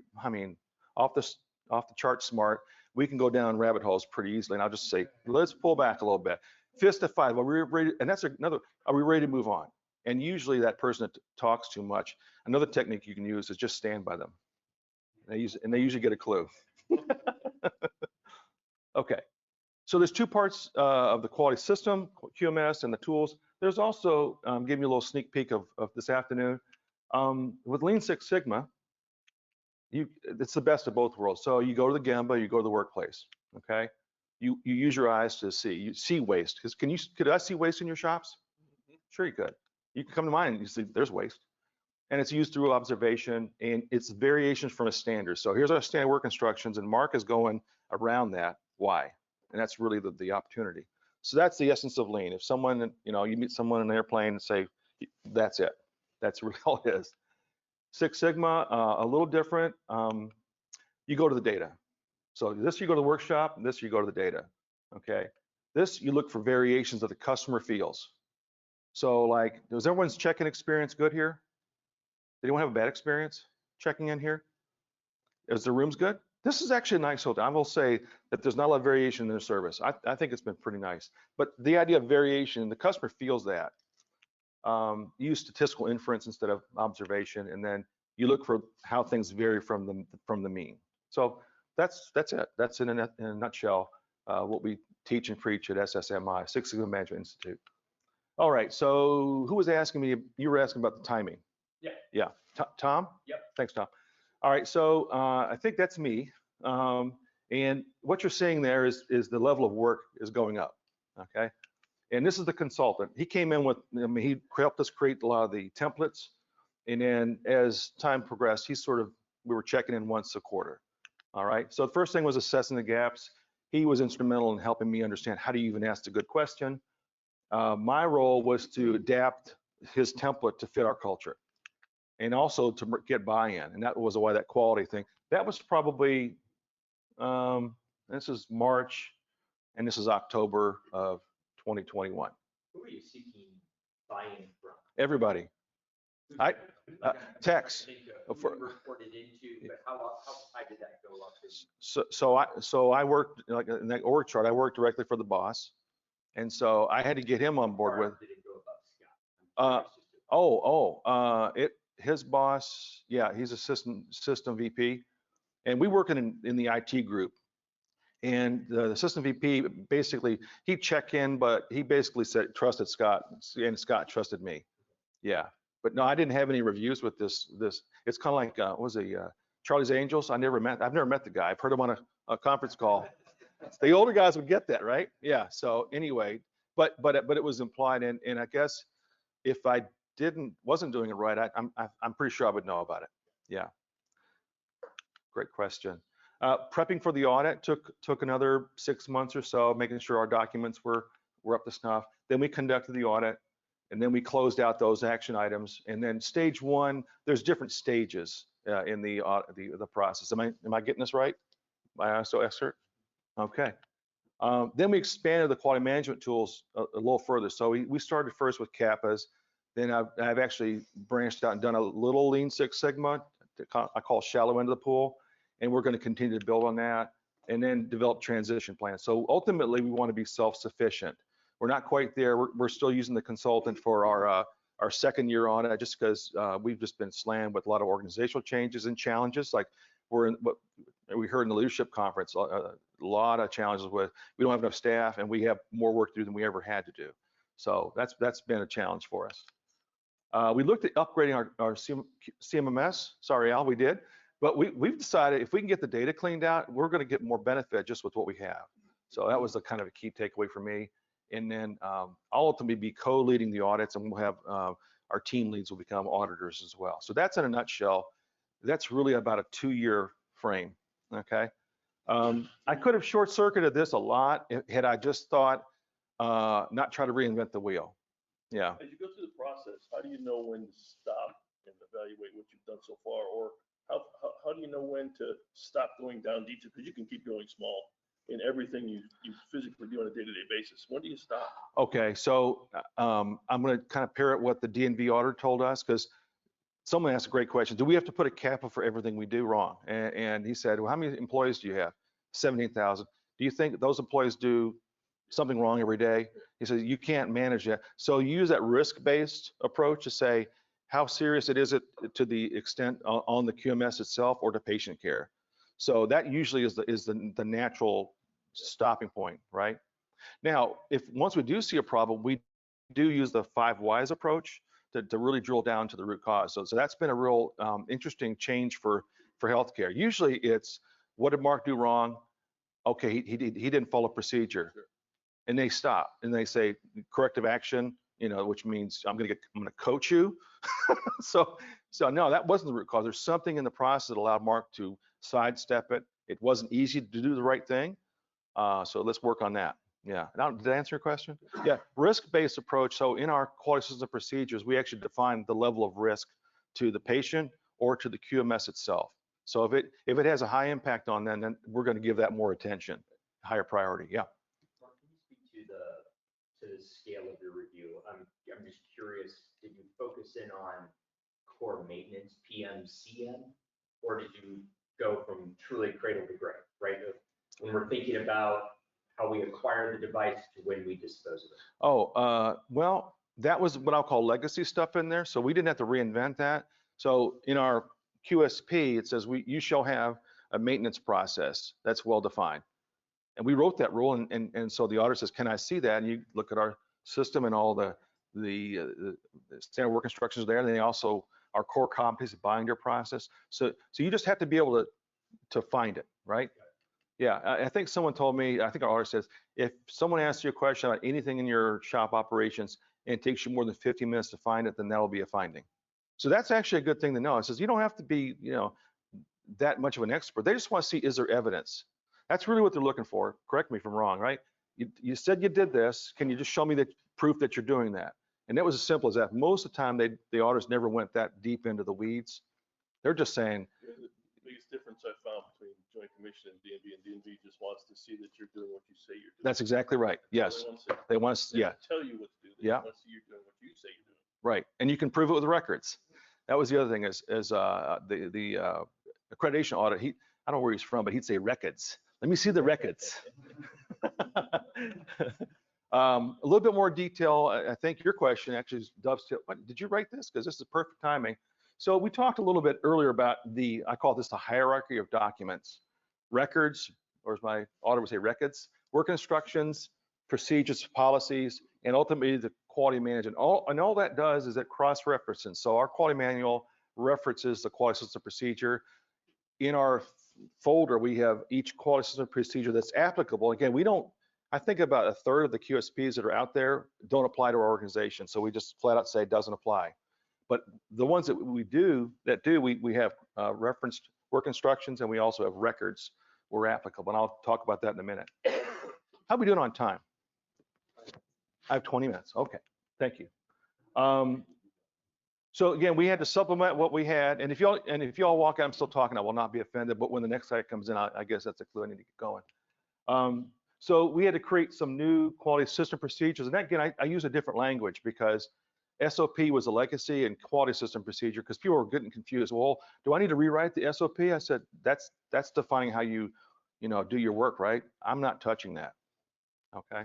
off the chart smart, we can go down rabbit holes pretty easily. And I'll just say, let's pull back a little bit. Fist of 5, are we ready? And that's another, are we ready to move on? And usually that person that talks too much, another technique you can use is just stand by them. They usually get a clue. Okay, so there's 2 parts of the quality system, QMS, and the tools. There's also, giving you a little sneak peek of this afternoon, with Lean Six Sigma, it's the best of both worlds. So you go to the Gemba, you go to the workplace, okay? You use your eyes to see. You see waste. Because could I see waste in your shops? Sure you could. You can come to mine and you see there's waste. And it's used through observation, and it's variations from a standard. So here's our standard work instructions, and Mark is going around that. Why? And that's really the opportunity. So that's the essence of lean. If someone, you meet someone in an airplane and say, that's it. That's really all it is. Six Sigma, a little different. You go to the data. So this, you go to the workshop, and this, you go to the data, okay? This, you look for variations that the customer feels. So like, was everyone's check-in experience good here? Did anyone have a bad experience checking in here? Is the rooms good? This is actually a nice hotel. I will say that there's not a lot of variation in the service. I think it's been pretty nice. But the idea of variation, the customer feels that. You use statistical inference instead of observation, and then you look for how things vary from the mean. So that's it. That's in a nutshell what we teach and preach at SSMI, Six Sigma Management Institute. All right, so who was asking me? You were asking about the timing. Yeah. Yeah, Tom? Yep. Thanks, Tom. All right, so I think that's me. And what you're seeing there is the level of work is going up, okay? And this is the consultant. He came in with, he helped us create a lot of the templates. And then as time progressed, we were checking in once a quarter. All right, so the first thing was assessing the gaps. He was instrumental in helping me understand how do you even ask a good question. My role was to adapt his template to fit our culture and also to get buy-in. And that was why that quality thing, that was probably, this is March and this is October of 2021. Who are you seeking buy-in from? Everybody. Tex. Who you reported into, but how high did that go up? So I worked, like in that org chart, I worked directly for the boss. And so I had to get him on board with. Did it go above Scott? His boss, yeah, he's a system VP, and we work in the IT group. And the system VP, basically, he'd check in, but he basically trusted Scott, and Scott trusted me. Yeah, but no, I didn't have any reviews with this. It's kind of like, what was it, Charlie's Angels? I've never met the guy. I've heard him on a conference call. The older guys would get that, right? Yeah, so anyway, but it was implied, and I guess if I wasn't doing it right, I'm pretty sure I would know about it. Yeah, great question. Prepping for the audit took another 6 months or so, making sure our documents were up to snuff. Then we conducted the audit, and then we closed out those action items. And then stage one, there's different stages in the process. Am I getting this right? Am I so expert? Okay. Then we expanded the quality management tools a little further. So we started first with CAPAs. Then I've actually branched out and done a little Lean Six Sigma, I call shallow end of the pool. And we're going to continue to build on that and then develop transition plans. So ultimately, we want to be self-sufficient. We're not quite there. We're still using the consultant for our second year on it, just because we've just been slammed with a lot of organizational changes and challenges. Like what we heard in the leadership conference, a lot of challenges with, we don't have enough staff and we have more work to do than we ever had to do. So that's been a challenge for us. We looked at upgrading our CMMS. Sorry, Al, we did. But we've decided if we can get the data cleaned out, we're going to get more benefit just with what we have. So that was the kind of a key takeaway for me. And then I'll ultimately be co-leading the audits, and we'll have our team leads will become auditors as well. So that's in a nutshell. That's really about a 2-year frame. Okay. I could have short-circuited this a lot had I just thought not try to reinvent the wheel. Yeah. As you go through the process, how do you know when to stop and evaluate what you've done so far, or how do you know when to stop going down detail? Because you can keep going small in everything you physically do on a day-to-day basis. When do you stop? Okay, so I'm going to kind of parrot what the DNV auditor told us, because someone asked a great question. Do we have to put a CAPA for everything we do wrong? And he said, well, how many employees do you have? 17,000. Do you think those employees do something wrong every day? He says, you can't manage that. So you use that risk-based approach to say, how serious it is to the extent on the QMS itself or to patient care. So that usually is the natural stopping point, right? Now, once we do see a problem, we do use the 5 whys approach to really drill down to the root cause. So that's been a real interesting change for healthcare. Usually it's, what did Mark do wrong? Okay, he didn't follow procedure. And they stop and they say corrective action, which means I'm gonna coach you. so no, that wasn't the root cause. There's something in the process that allowed Mark to sidestep it. It wasn't easy to do the right thing. So let's work on that. Yeah, now, did I answer your question? Yeah, risk-based approach. So in our quality system procedures, we actually define the level of risk to the patient or to the QMS itself. So if it has a high impact on them, then we're going to give that more attention, higher priority. Yeah. Mark, can you speak to the scale of your review? I'm just curious, did you focus in on core maintenance, PM, CM, or did you go from truly cradle to grave, right? When we're thinking about how we acquire the device to when we dispose of it. Oh, well, that was what I'll call legacy stuff in there. So we didn't have to reinvent that. So in our QSP, it says you shall have a maintenance process that's well defined. And we wrote that rule, and so the auditor says, can I see that? And you look at our system and all the standard work instructions there, and then also our core competency binder process. So you just have to be able to find it, right? Yeah, I think someone told me, I think our auditor says, if someone asks you a question about anything in your shop operations and it takes you more than 50 minutes to find it, then that'll be a finding. So that's actually a good thing to know. It says you don't have to be, that much of an expert. They just want to see, is there evidence? That's really what they're looking for. Correct me if I'm wrong, right? You said you did this. Can you just show me the proof that you're doing that? And that was as simple as that. Most of the time, the auditors never went that deep into the weeds. They're just saying. The biggest difference I found between Joint Commission and DNV just wants to see that you're doing what you say you're doing. That's exactly right. Yes. They want to, yeah. tell you what to do. They Yeah. want to see you're doing what you say you're doing. Right. And you can prove it with records. That was the other thing is the accreditation audit. I don't know where he's from, but he'd say records. Let me see the records. A little bit more detail. I think your question actually is dovetail. Did you write this? Because this is perfect timing. So we talked a little bit earlier about I call this the hierarchy of documents. Records, or as my auditor would say, records, work instructions, procedures, policies, and ultimately the quality management. All that does is it cross-references. So our quality manual references the quality system procedure. In our folder, we have each quality system procedure that's applicable. Again, I think about a third of the QSPs that are out there don't apply to our organization. So we just flat out say it doesn't apply. But the ones that we have referenced work instructions, and we also have records where applicable. And I'll talk about that in a minute. How are we doing on time? I have 20 minutes. Okay, thank you. So again, we had to supplement what we had. And if y'all walk out, I'm still talking, I will not be offended. But when the next slide comes in, I guess that's a clue I need to get going. So we had to create some new quality system procedures. And again, I use a different language because SOP was a legacy and quality system procedure, because people were getting confused. Well, do I need to rewrite the SOP? I said, that's defining how you do your work, right? I'm not touching that, okay?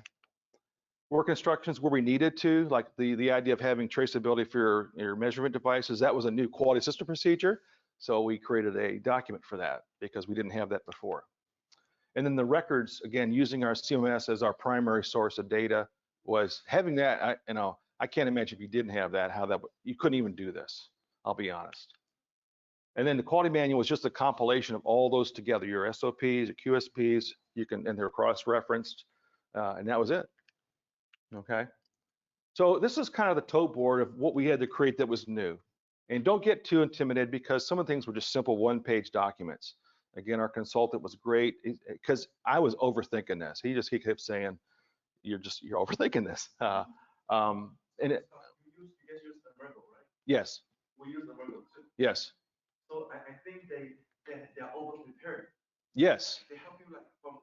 Work instructions where we needed to, like the idea of having traceability for your measurement devices, that was a new quality system procedure. So we created a document for that because we didn't have that before. And then the records, again, using our CMS as our primary source of data, was having that, I can't imagine if you didn't have that, you couldn't even do this, I'll be honest. And then the quality manual was just a compilation of all those together, your SOPs, your QSPs, and they're cross-referenced, and that was it, okay? So this is kind of the tote board of what we had to create that was new. And don't get too intimidated because some of the things were just simple one-page documents. Again, our consultant was great because I was overthinking this. He kept saying, you're overthinking this. And it, You guys use the Merkle, right? yes. We use the Merkle too. Yes. So I think they're over prepared. Yes. They help you like from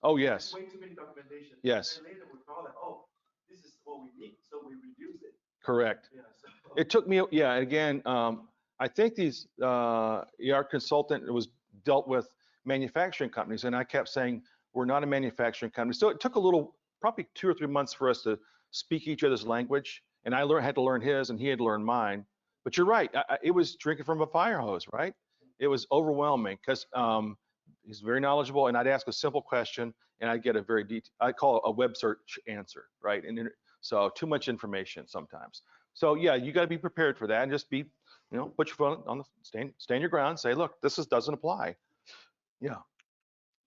Oh yes. way too many documentation. Yes. And later we found like, oh, this is what we need, so we reduce it. Correct. Yeah. So. It took me, yeah. Again, I think our consultant was dealt with manufacturing companies, and I kept saying we're not a manufacturing company. So it took probably 2 or 3 months for us to speak each other's language, and I had to learn his, and he had to learn mine. But you're right, it was drinking from a fire hose, right? It was overwhelming because he's very knowledgeable, and I'd ask a simple question, and I'd get a very detailed, I call it a web search answer, right? And so too much information sometimes. So yeah, you got to be prepared for that, and just be, put your foot on stand your ground, say, look, this doesn't apply. Yeah.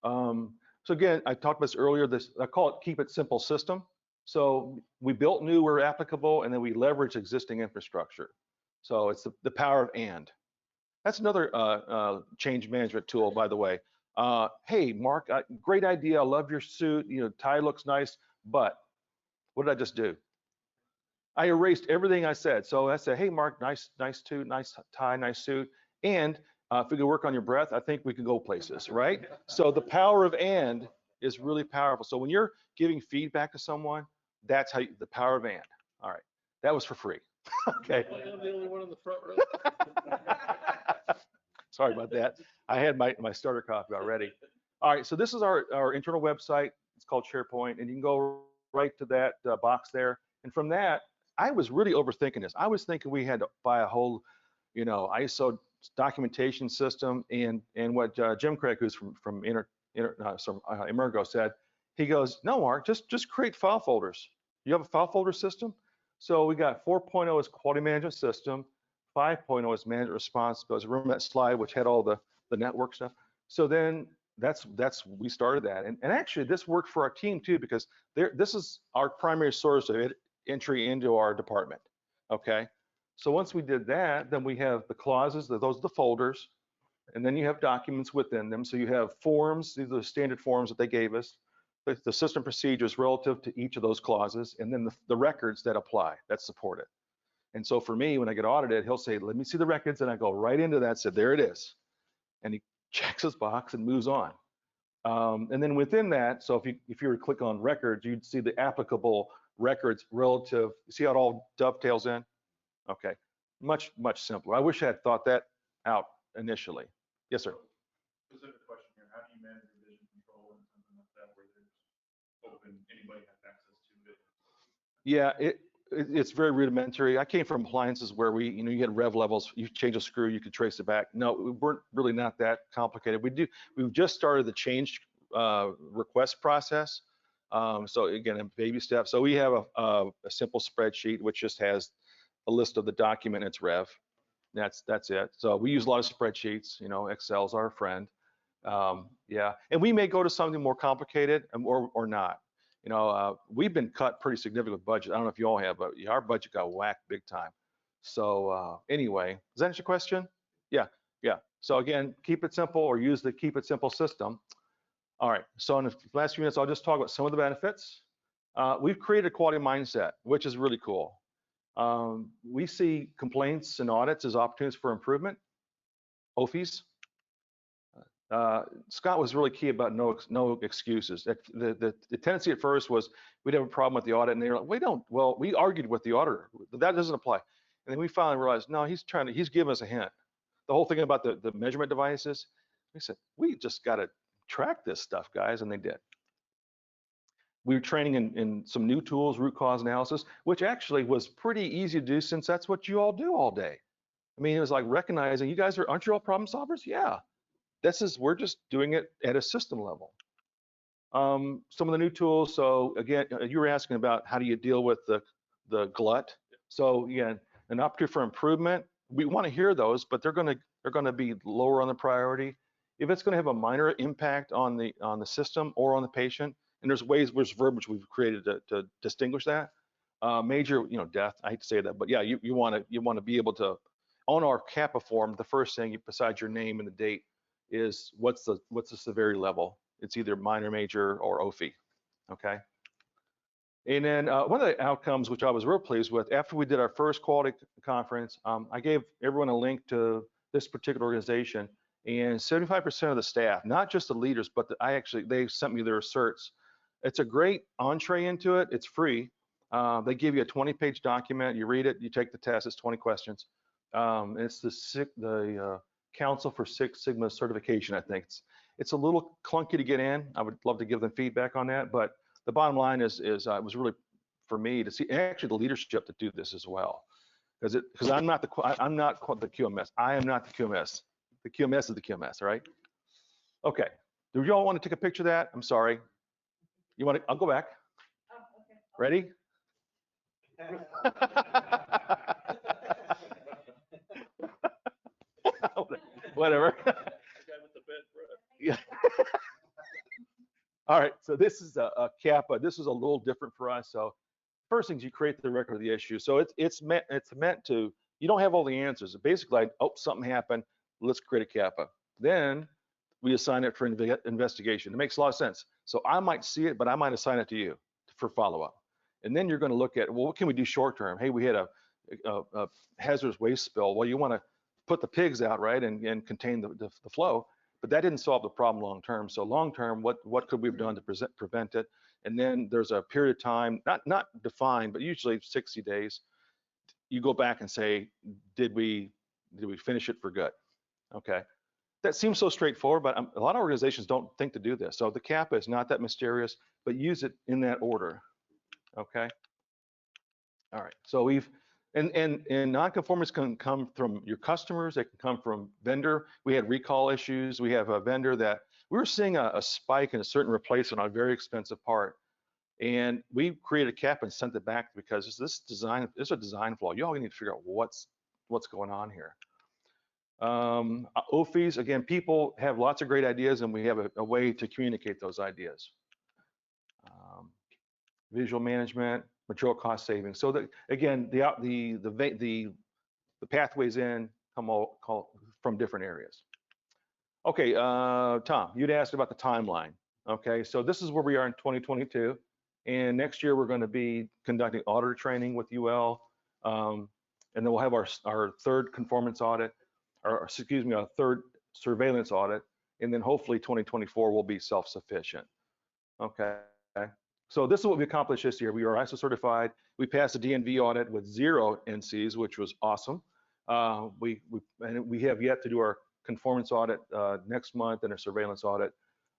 So again, I talked about this earlier. I call it keep it simple system. So we built new where applicable, and then we leverage existing infrastructure. So it's the power of and. That's another change management tool, by the way. Hey, Mark, great idea. I love your suit. You know, tie looks nice, but what did I just do? I erased everything I said. So I said, hey, Mark, nice suit, nice tie, nice suit. And if we could work on your breath, I think we could go places, right? So the power of and is really powerful. So when you're giving feedback to someone, that's how the power of and. All right, that was for free. Okay. I'm the only one in the front row. Sorry about that. I had my starter copy already. All right, so this is our internal website. It's called SharePoint, and you can go right to that box there. And from that, I was really overthinking this. I was thinking we had to buy a whole, you know, ISO documentation system. And what Jim Craig, who's from Emergo, said, he goes, no, Mark, just create file folders. You have a file folder system? So we got 4.0 is quality management system. 5.0 is management responsibilities. Remember that slide which had all the network stuff? So then we started that. And actually this worked for our team too, because this is our primary source of entry into our department. Okay. So once we did that, then we have the clauses, those are the folders, and then you have documents within them. So you have forms, these are the standard forms that they gave us, the system procedures relative to each of those clauses, and then the records that apply, that support it. And so for me, when I get audited, he'll say, let me see the records, and I go right into that, said, there it is. And he checks his box and moves on. And then within that, so if you were to click on records, you'd see the applicable records relative, you see how it all dovetails in? Okay, much simpler. I wish I had thought that out initially. Yes, sir. Specific question here, how do you manage revision control and something like that where there's open, anybody has access to it? Yeah, it's very rudimentary. I came from appliances where you had rev levels, you change a screw, you could trace it back. No, we weren't really not that complicated. We've just started the change request process. So again, a baby step. So we have a simple spreadsheet which just has a list of the document and its rev. That's it. So we use a lot of spreadsheets. You know, Excel's our friend. Yeah, and we may go to something more complicated or not. You know, we've been cut pretty significant with budget. I don't know if you all have, but our budget got whacked big time. So anyway, does that answer your question? Yeah. So again, keep it simple or use the keep it simple system. All right, so in the last few minutes, I'll just talk about some of the benefits. We've created a quality mindset, which is really cool. We see complaints and audits as opportunities for improvement, OFIs. Scott was really key about no excuses. The tendency at first was we'd have a problem with the audit, and they were like, we argued with the auditor. That doesn't apply. And then we finally realized, no, he's giving us a hint. The whole thing about the measurement devices, we said, we just got to track this stuff, guys, and they did. We were training in some new tools, root cause analysis, which actually was pretty easy to do since that's what you all do all day. I mean, it was like recognizing you guys aren't you all problem solvers? Yeah. We're just doing it at a system level. Some of the new tools. So again, you were asking about how do you deal with the glut. So again, an opportunity for improvement. We want to hear those, but they're going to be lower on the priority. If it's going to have a minor impact on the system or on the patient, and there's verbiage we've created to distinguish that. Major, death. I hate to say that, but yeah, you want to be able to, on our CAPA form, the first thing besides your name and the date is what's the severity level. It's either minor, major, or OFI. Okay. And then one of the outcomes, which I was real pleased with, after we did our first quality conference, I gave everyone a link to this particular organization, and 75% of the staff, not just the leaders, but they sent me their certs. It's a great entree into it. It's free. They give you a 20-page document. You read it. You take the test. It's 20 questions. It's the Council for Six Sigma certification. I think it's a little clunky to get in. I would love to give them feedback on that, but the bottom line is it was really for me to see actually the leadership to do this as well, because I'm not the QMS. I am not the QMS. The QMS is the QMS, right? Okay. Do you all want to take a picture of that? I'm sorry. You want to? I'll go back. Oh, okay. Ready? Whatever. The guy with the bad breath. Yeah. All right. So this is a CAPA. This is a little different for us. So first things, you create the record of the issue. So it's meant to. You don't have all the answers. Basically, something happened. Let's create a CAPA. Then we assign it for investigation. It makes a lot of sense. So I might see it, but I might assign it to you for follow-up. And then you're going to look at, well, what can we do short term? Hey, we had a hazardous waste spill. Well, you want to put the pigs out, right, and contain the flow. But that didn't solve the problem long term. So long term, what could we have done to prevent it? And then there's a period of time, not defined, but usually 60 days. You go back and say, did we finish it for good? Okay. That seems so straightforward, but a lot of organizations don't think to do this. So the CAPA is not that mysterious, but use it in that order. Okay. All right. So and non-conformance can come from your customers. It can come from vendor. We had recall issues. We have a vendor that we were seeing a spike in a certain replacement on a very expensive part. And we created a CAPA and sent it back because this is a design flaw. You all need to figure out what's going on here. OFEs, again, people have lots of great ideas and we have a way to communicate those ideas. Visual management, material cost savings. So that, again, the pathways in come from different areas. Okay, Tom, you'd asked about the timeline. Okay, so this is where we are in 2022. And next year we're going to be conducting auditor training with UL. And then we'll have our third conformance audit, or excuse me, our third surveillance audit. And then hopefully 2024 will be self-sufficient. Okay. So this is what we accomplished this year. We are ISO certified. We passed a DNV audit with 0 NCs, which was awesome. We have yet to do our conformance audit next month and a surveillance audit.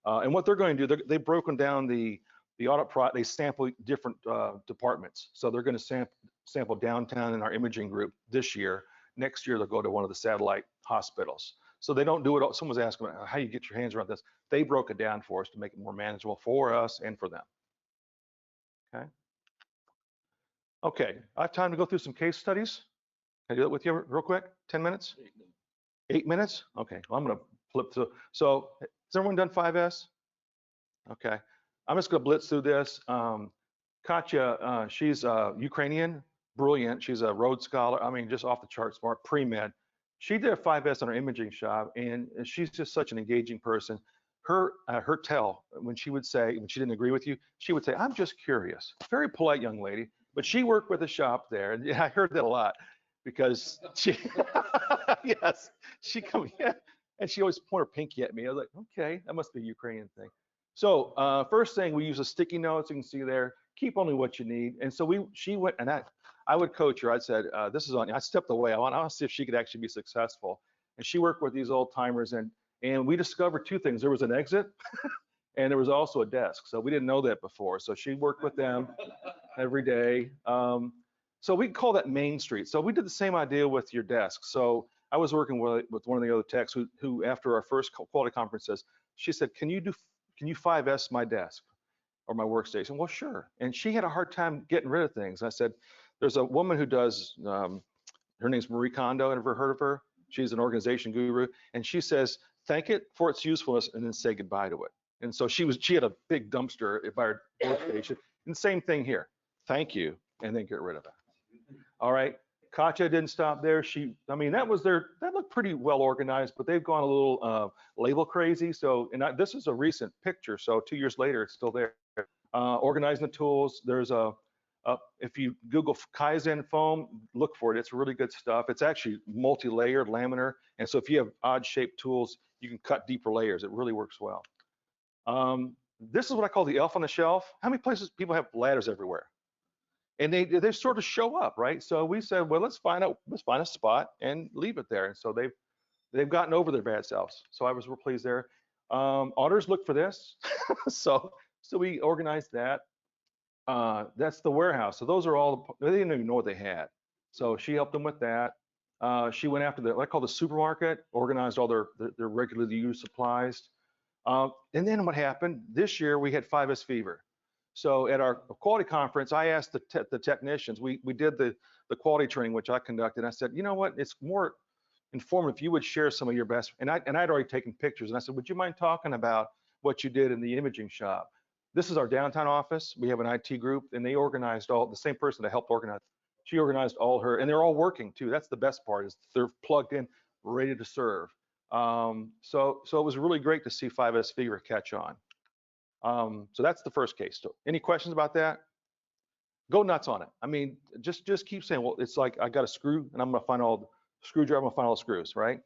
And what they're going to do, they've broken down the audit they sample different departments. So they're going to sample downtown in our imaging group this year. Next year, they'll go to one of the satellite hospitals. So they don't do it. Someone's asking how you get your hands around this. They broke it down for us to make it more manageable for us and for them. Okay. Okay, I have time to go through some case studies. Can I do that with you real quick? 10 minutes? 8 minutes? Okay, well, I'm going to flip through. So has everyone done 5S? Okay, I'm just going to blitz through this. Katya, she's Ukrainian, brilliant. She's a Rhodes Scholar. I mean, just off the chart smart, pre-med. She did a 5S on her imaging shop, and she's just such an engaging person. Her tell, when she didn't agree with you, she would say, I'm just curious. Very polite young lady, but she worked with a shop there, and I heard that a lot because she, yes, and she always point her pinky at me. I was like, okay, that must be a Ukrainian thing. So first thing, we use a sticky notes. You can see there, keep only what you need. And so she went, and I would coach her. I said, this is on you. I stepped away. I want to see if she could actually be successful. And she worked with these old timers, and we discovered 2 things. There was an exit and there was also a desk. So we didn't know that before. So she worked with them every day. So we call that Main Street. So we did the same idea with your desk. So I was working with one of the other techs who after our first quality conference she said, can you 5S my desk or my workstation? Well, sure. And she had a hard time getting rid of things. I said, there's a woman who does, her name's Marie Kondo. Ever heard of her? She's an organization guru. And she says, thank it for its usefulness and then say goodbye to it. And so she had a big dumpster by her workstation. And same thing here. Thank you, and then get rid of it. All right. Katya didn't stop there. That looked pretty well organized, but they've gone a little label crazy. So, this is a recent picture. So 2 years later, it's still there. Organizing the tools. There's if you Google Kaizen foam, look for it. It's really good stuff. It's actually multi-layered laminar. And so if you have odd shaped tools, you can cut deeper layers. It really works well. This is what I call the elf on the shelf. How many places people have ladders everywhere? And they sort of show up, right? So we said, well, let's find a spot and leave it there. And so they've gotten over their bad selves. So I was real pleased there. Auditors look for this. so we organized that. That's the warehouse. So those are all, they didn't even know what they had. So she helped them with that. She went after what I call the supermarket, organized all their regularly used supplies. And then what happened, this year we had 5S fever. So at our quality conference, I asked the technicians, we did the quality training, which I conducted. I said, you know what, it's more informative if you would share some of your best, and I'd already taken pictures. And I said, would you mind talking about what you did in the imaging shop? This is our downtown office. We have an IT group, and they organized the same person that helped organize. She organized all her, and they're all working too. That's the best part, is they're plugged in, ready to serve. So it was really great to see 5S figure catch on. So that's the first case. So any questions about that? Go nuts on it. I mean, just keep saying, well, it's like I got a screw and I'm gonna find all the screwdriver, I'm gonna find all the screws, right?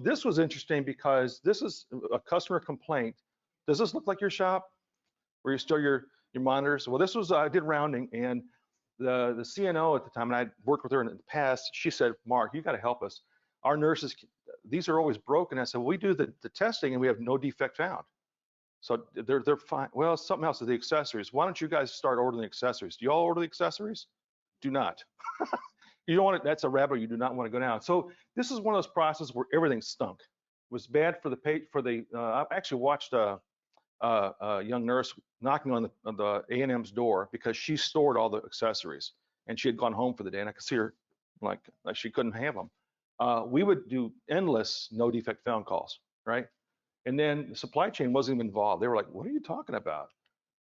This was interesting because this is a customer complaint. Does this look like your shop where you store your monitors? Well, this was, I did rounding, and the CNO at the time, and I'd worked with her in the past, she said, Mark, you gotta help us. Our nurses, these are always broken. I said, well, we do the testing and we have no defect found. So they're fine. Well, something else is the accessories. Why don't you guys start ordering the accessories? Do you all order the accessories? Do not. You don't want it, that's a rabbit you do not want to go down. So this is one of those processes where everything stunk. It was bad for the I actually watched a young nurse knocking on the A&M's door because she stored all the accessories and she had gone home for the day, and I could see her like she couldn't have them. We would do endless no defect found calls, right? And then the supply chain wasn't even involved. They were like, what are you talking about?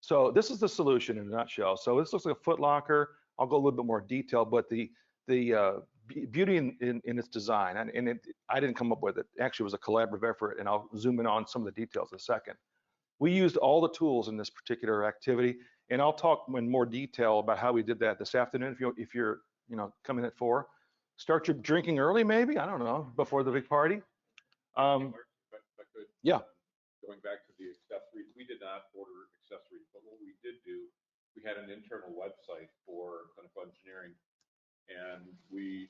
So this is the solution in a nutshell. So this looks like a foot locker. I'll go a little bit more detail, but the beauty in its design, and I didn't come up with it. Actually, it was a collaborative effort, and I'll zoom in on some of the details in a second. We used all the tools in this particular activity, and I'll talk in more detail about how we did that this afternoon. If you're coming at 4, start your drinking early, maybe, I don't know, before the big party. Yeah. Going back to the accessories, we did not order accessories, but what we did do, we had an internal website for clinical engineering, and we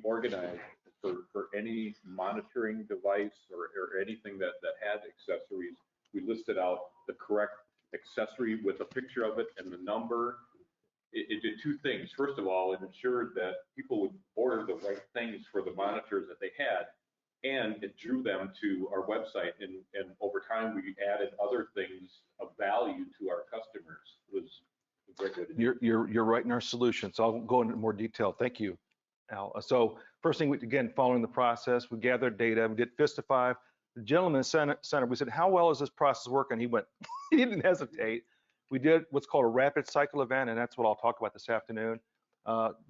organized for any monitoring device or anything that had accessories. We listed out the correct accessory with a picture of it and the number. It did 2 things. First of all, it ensured that people would order the right things for the monitors that they had, and it drew them to our website. And over time, we added other things of value to our customers. It was a great way to do it. You're right in our solution. So I'll go into more detail. Thank you, Al. So first thing, again, following the process, we gathered data. We did fist to 5. The gentleman in the center, we said, how well is this process working? He went, he didn't hesitate. We did what's called a rapid cycle event, and that's what I'll talk about this afternoon.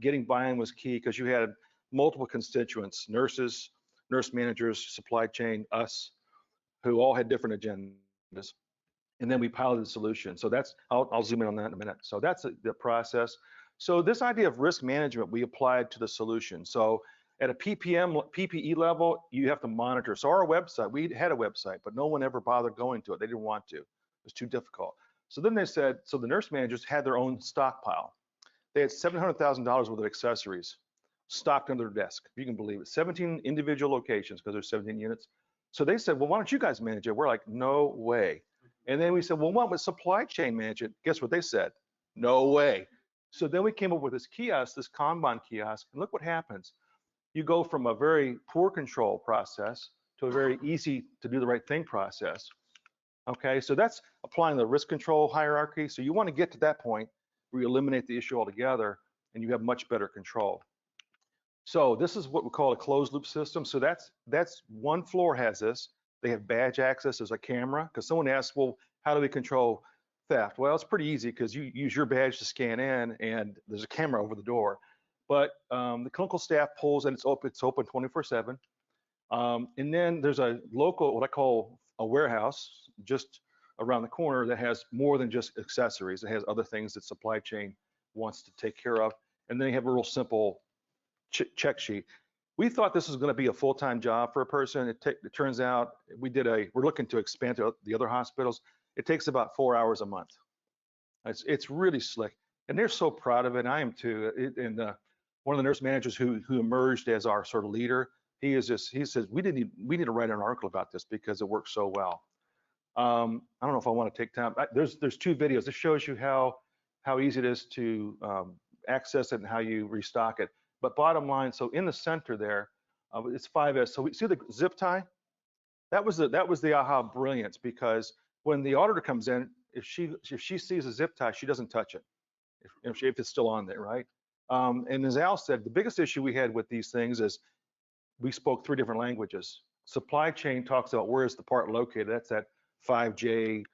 Getting buy-in was key because you had multiple constituents, nurses, nurse managers, supply chain, us, who all had different agendas. And then we piloted the solution. So that's, I'll zoom in on that in a minute. So that's the process. So this idea of risk management, we applied to the solution. So at a PPE level, you have to monitor. So our website, we had a website, but no one ever bothered going to it. They didn't want to. It was too difficult. So then they said, so the nurse managers had their own stockpile. They had $700,000 worth of accessories stocked under their desk, if you can believe it. 17 individual locations, because there's 17 units. So they said, well, why don't you guys manage it? We're like, no way. And then we said, well, why would supply chain manage it? Guess what they said? No way. So then we came up with this kiosk, this Kanban kiosk, and look what happens. You go from a very poor control process to a very easy to do the right thing process. Okay, so that's applying the risk control hierarchy. So you want to get to that point where you eliminate the issue altogether and you have much better control. So this is what we call a closed loop system. So that's one floor has this. They have badge access as a camera, because someone asked, well, how do we control theft? Well, it's pretty easy because you use your badge to scan in and there's a camera over the door. But the clinical staff pulls and it's open 24/7. And then there's a local, what I call a warehouse just around the corner that has more than just accessories. It has other things that supply chain wants to take care of. And then you have a real simple check sheet. We thought this was going to be a full-time job for a person. It turns out we're looking to expand to the other hospitals. It takes about 4 hours a month. It's really slick, and they're so proud of it. And I am too. One of the nurse managers who emerged as our sort of leader, he says we need to write an article about this because it works so well. I don't know if I want to take time. There's 2 videos. This shows you how easy it is to access it and how you restock it. But bottom line, so in the center there, it's 5S. So we see the zip tie. That was the aha brilliance, because when the auditor comes in, if she sees a zip tie, she doesn't touch it if it's still on there, right? And as Al said, the biggest issue we had with these things is we spoke 3 different languages. Supply chain talks about where is the part located. That's at 5J,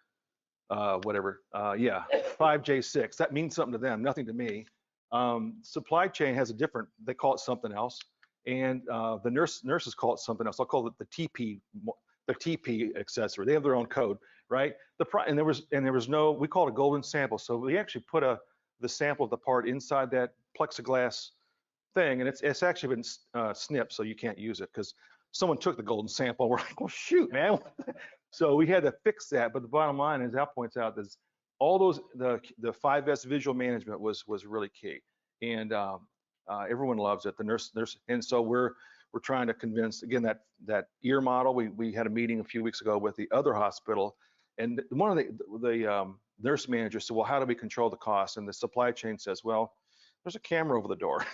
whatever. 5J6. That means something to them, nothing to me. Supply chain has a different, they call it something else. And the nurses call it something else. I'll call it the TP accessory. They have their own code, right? And there was no, we call it a golden sample. So we actually put the sample of the part inside that plexiglass thing, and it's actually been snipped, so you can't use it because someone took the golden sample. We're like, well, shoot, man. So we had to fix that. But the bottom line, as Al points out, is all those the 5S visual management was really key, and everyone loves it. The nurse, and so we're trying to convince again that ear model. We had a meeting a few weeks ago with the other hospital, and one of the nurse managers said, well, how do we control the cost? And the supply chain says, well, there's a camera over the door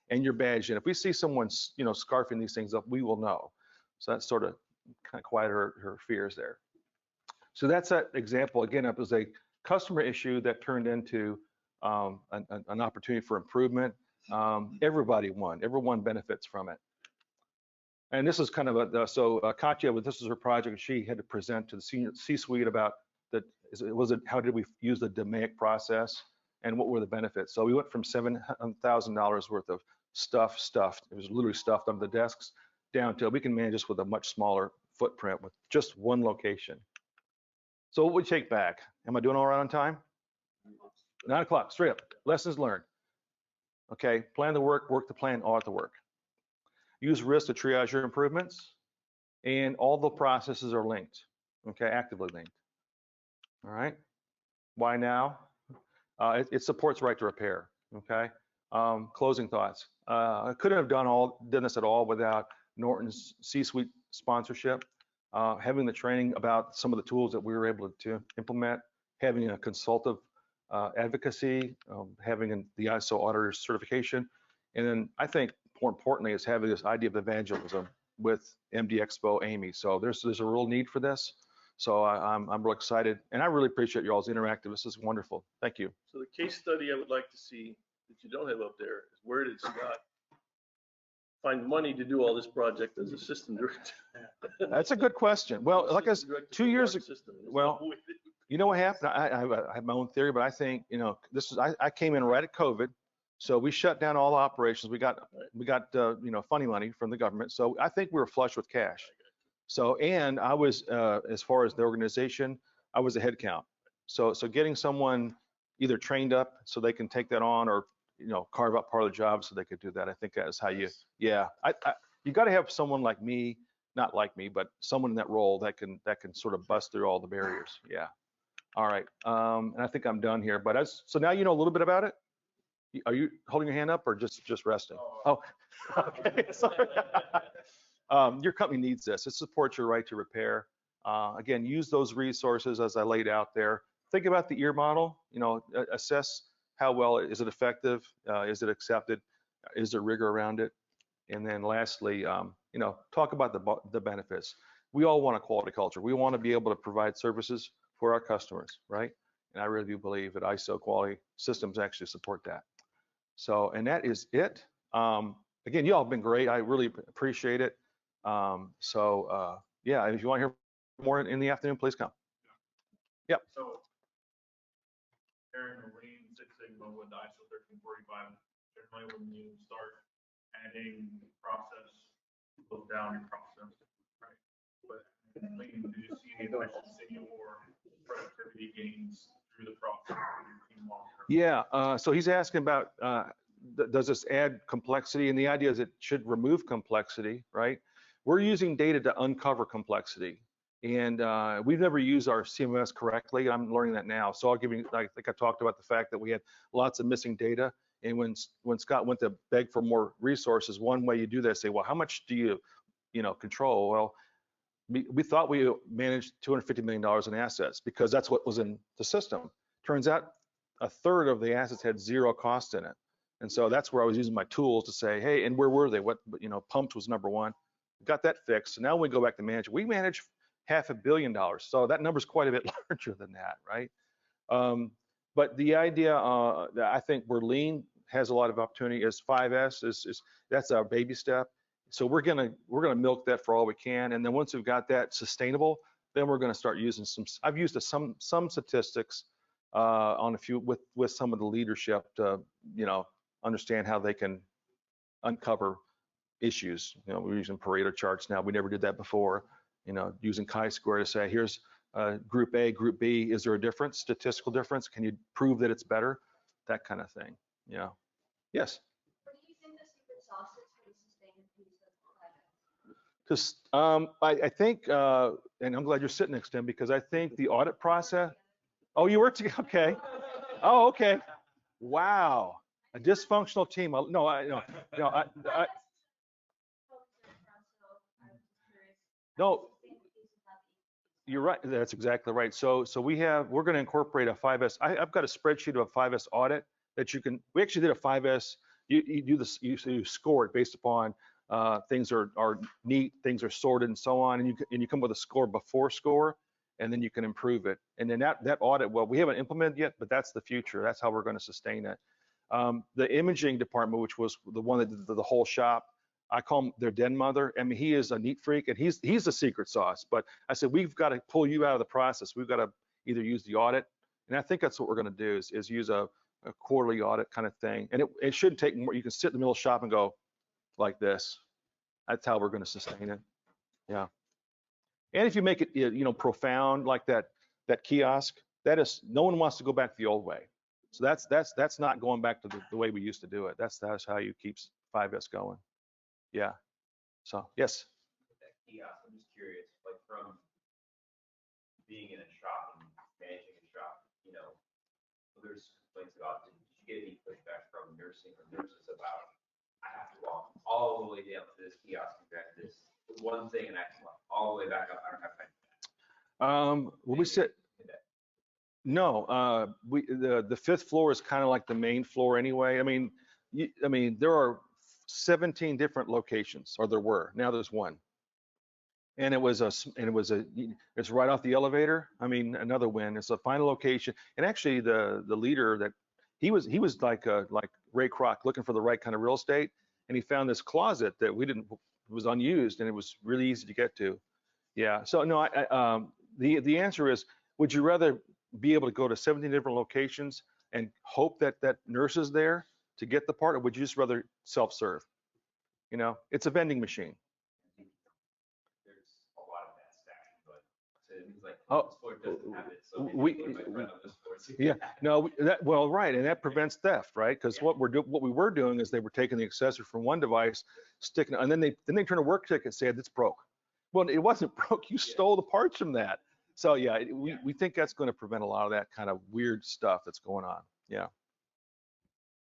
and you're badged in. If we see someone, scarfing these things up, we will know. So that sort of kind of quieted her fears there. So that's that example. Again, it was a customer issue that turned into an opportunity for improvement. Everybody won. Everyone benefits from it. And this is kind of Katya, this is her project. She had to present to the C-suite about how did we use the DMAIC process and what were the benefits. So we went from $7,000 worth of stuffed. It was literally stuffed on the desks down to we can manage this with a much smaller footprint with just one location. So what we take back? Am I doing all right on time? 9 o'clock, straight up. Lessons learned. Okay, plan the work the plan, audit the work. Use risk to triage your improvements, and all the processes are linked. Okay, actively linked. All right. Why now? It supports right to repair. Okay. Closing thoughts. I couldn't have done this at all without Norton's C-suite sponsorship, having the training about some of the tools that we were able to implement, having a consultative advocacy, having the ISO auditor certification, and then I think more importantly is having this idea of evangelism with MD Expo Amy. So there's a real need for this. So I'm real excited, and I really appreciate you all's interactive. This is wonderful. Thank you. So the case study I would like to see that you don't have up there is where did Scott find money to do all this project as assistant director? That's a good question. Well, like I said, 2 years ago, well, you know what happened? I have my own theory, but I think, I came in right at COVID. So we shut down all operations. We got funny money from the government. So I think we were flush with cash. So, and I was, as far as the organization, I was a head count. So getting someone either trained up so they can take that on, or, carve out part of the job so they could do that. I think that is how you got to have someone like me, not like me, but someone in that role that can sort of bust through all the barriers. Yeah. All right. And I think I'm done here, but so now you know a little bit about it. Are you holding your hand up or just resting? Oh, okay. Sorry. Your company needs this. It supports your right to repair. Again, use those resources as I laid out there. Think about the ear model. Assess how well is it effective? Is it accepted? Is there rigor around it? And then lastly, talk about the benefits. We all want a quality culture. We want to be able to provide services for our customers, right? And I really do believe that ISO quality systems actually support that. So, and that is it. Again, you all have been great. I really appreciate it. Yeah, if you want to hear more in the afternoon, please come. Yep. So, Aaron, Lean Six Sigma with ISO 1345, generally when you start adding process, slow down your process, right? But Lean, do you see any efficiency or productivity gains through the process for your team long term? Yeah, so he's asking about, does this add complexity? And the idea is it should remove complexity, right? We're using data to uncover complexity. And we've never used our CMS correctly. I'm learning that now. So I'll give you, I think I talked about the fact that we had lots of missing data. And when Scott went to beg for more resources, one way you do that is say, well, how much do you, control? Well, we thought we managed $250 million in assets because that's what was in the system. Turns out a third of the assets had zero cost in it. And so that's where I was using my tools to say, hey, and where were they? What, pumps was number one. Got that fixed. So now we go back to manage. We manage $500 million. So that number is quite a bit larger than that, right? But the idea that I think where Lean has a lot of opportunity is 5S is that's our baby step. So we're gonna milk that for all we can, and then once we've got that sustainable, then we're gonna start using some. I've used some statistics on a few with some of the leadership to understand how they can uncover issues. You know, we're using Pareto charts now. We never did that before. You know, using chi-square to say, here's group A, group B. Is there a difference, statistical difference? Can you prove that it's better? That kind of thing. Yeah. Yes. What do you think the secret sauce is for the sustained piece of climate? Because I think, and I'm glad you're sitting next to him, because I think the audit process. Oh, you work together. Okay. Oh, okay. Wow. A dysfunctional team. No, no. You're right. That's exactly right. So we're going to incorporate a 5S. I've got a spreadsheet of a 5S audit that you can. We actually did a 5S. You do this. You score it based upon things are neat, things are sorted, and so on. And you come with a score before score, and then you can improve it. And then that audit. Well, we haven't implemented yet, but that's the future. That's how we're going to sustain it. The imaging department, which was the one that did the whole shop. I call him their den mother. I mean, he is a neat freak, and he's the secret sauce. But I said, we've got to pull you out of the process. We've got to either use the audit, and I think that's what we're going to do is use a quarterly audit kind of thing. And it shouldn't take more. You can sit in the middle of shop and go like this. That's how we're going to sustain it. Yeah. And if you make it, profound like that kiosk, that is, no one wants to go back the old way. So that's not going back to the way we used to do it. That's how you keep 5S going. Yeah. So yes. That kiosk, I'm just curious, like from being in a shop and managing a shop, there's complaints about, did you get any pushback from nursing or nurses about, I have to walk all the way down to this kiosk and grab this one thing and I have to walk all the way back up. I don't have time for that. Well, we said, no, the 5th floor is kind of like the main floor anyway. I mean, there are 17 different locations, or there were. Now there's one, and it's right off the elevator. I mean, another win. It's a final location, and actually the leader that he was like Ray Kroc looking for the right kind of real estate, and he found this closet that was unused, and it was really easy to get to. Yeah. So no, the answer is, would you rather be able to go to 17 different locations and hope that nurse is there to get the part, or would you just rather self-serve? It's a vending machine. There's a lot of that stacking, but it means like Oh, this floor doesn't have it, so maybe put my friend on this floor. Yeah, no, well, right, and that prevents theft, right? Because what we were doing is they were taking the accessory from one device, sticking, and then they turn a work ticket and say it's broke. Well, it wasn't broke. You stole the parts from that. So yeah, we think that's going to prevent a lot of that kind of weird stuff that's going on. Yeah.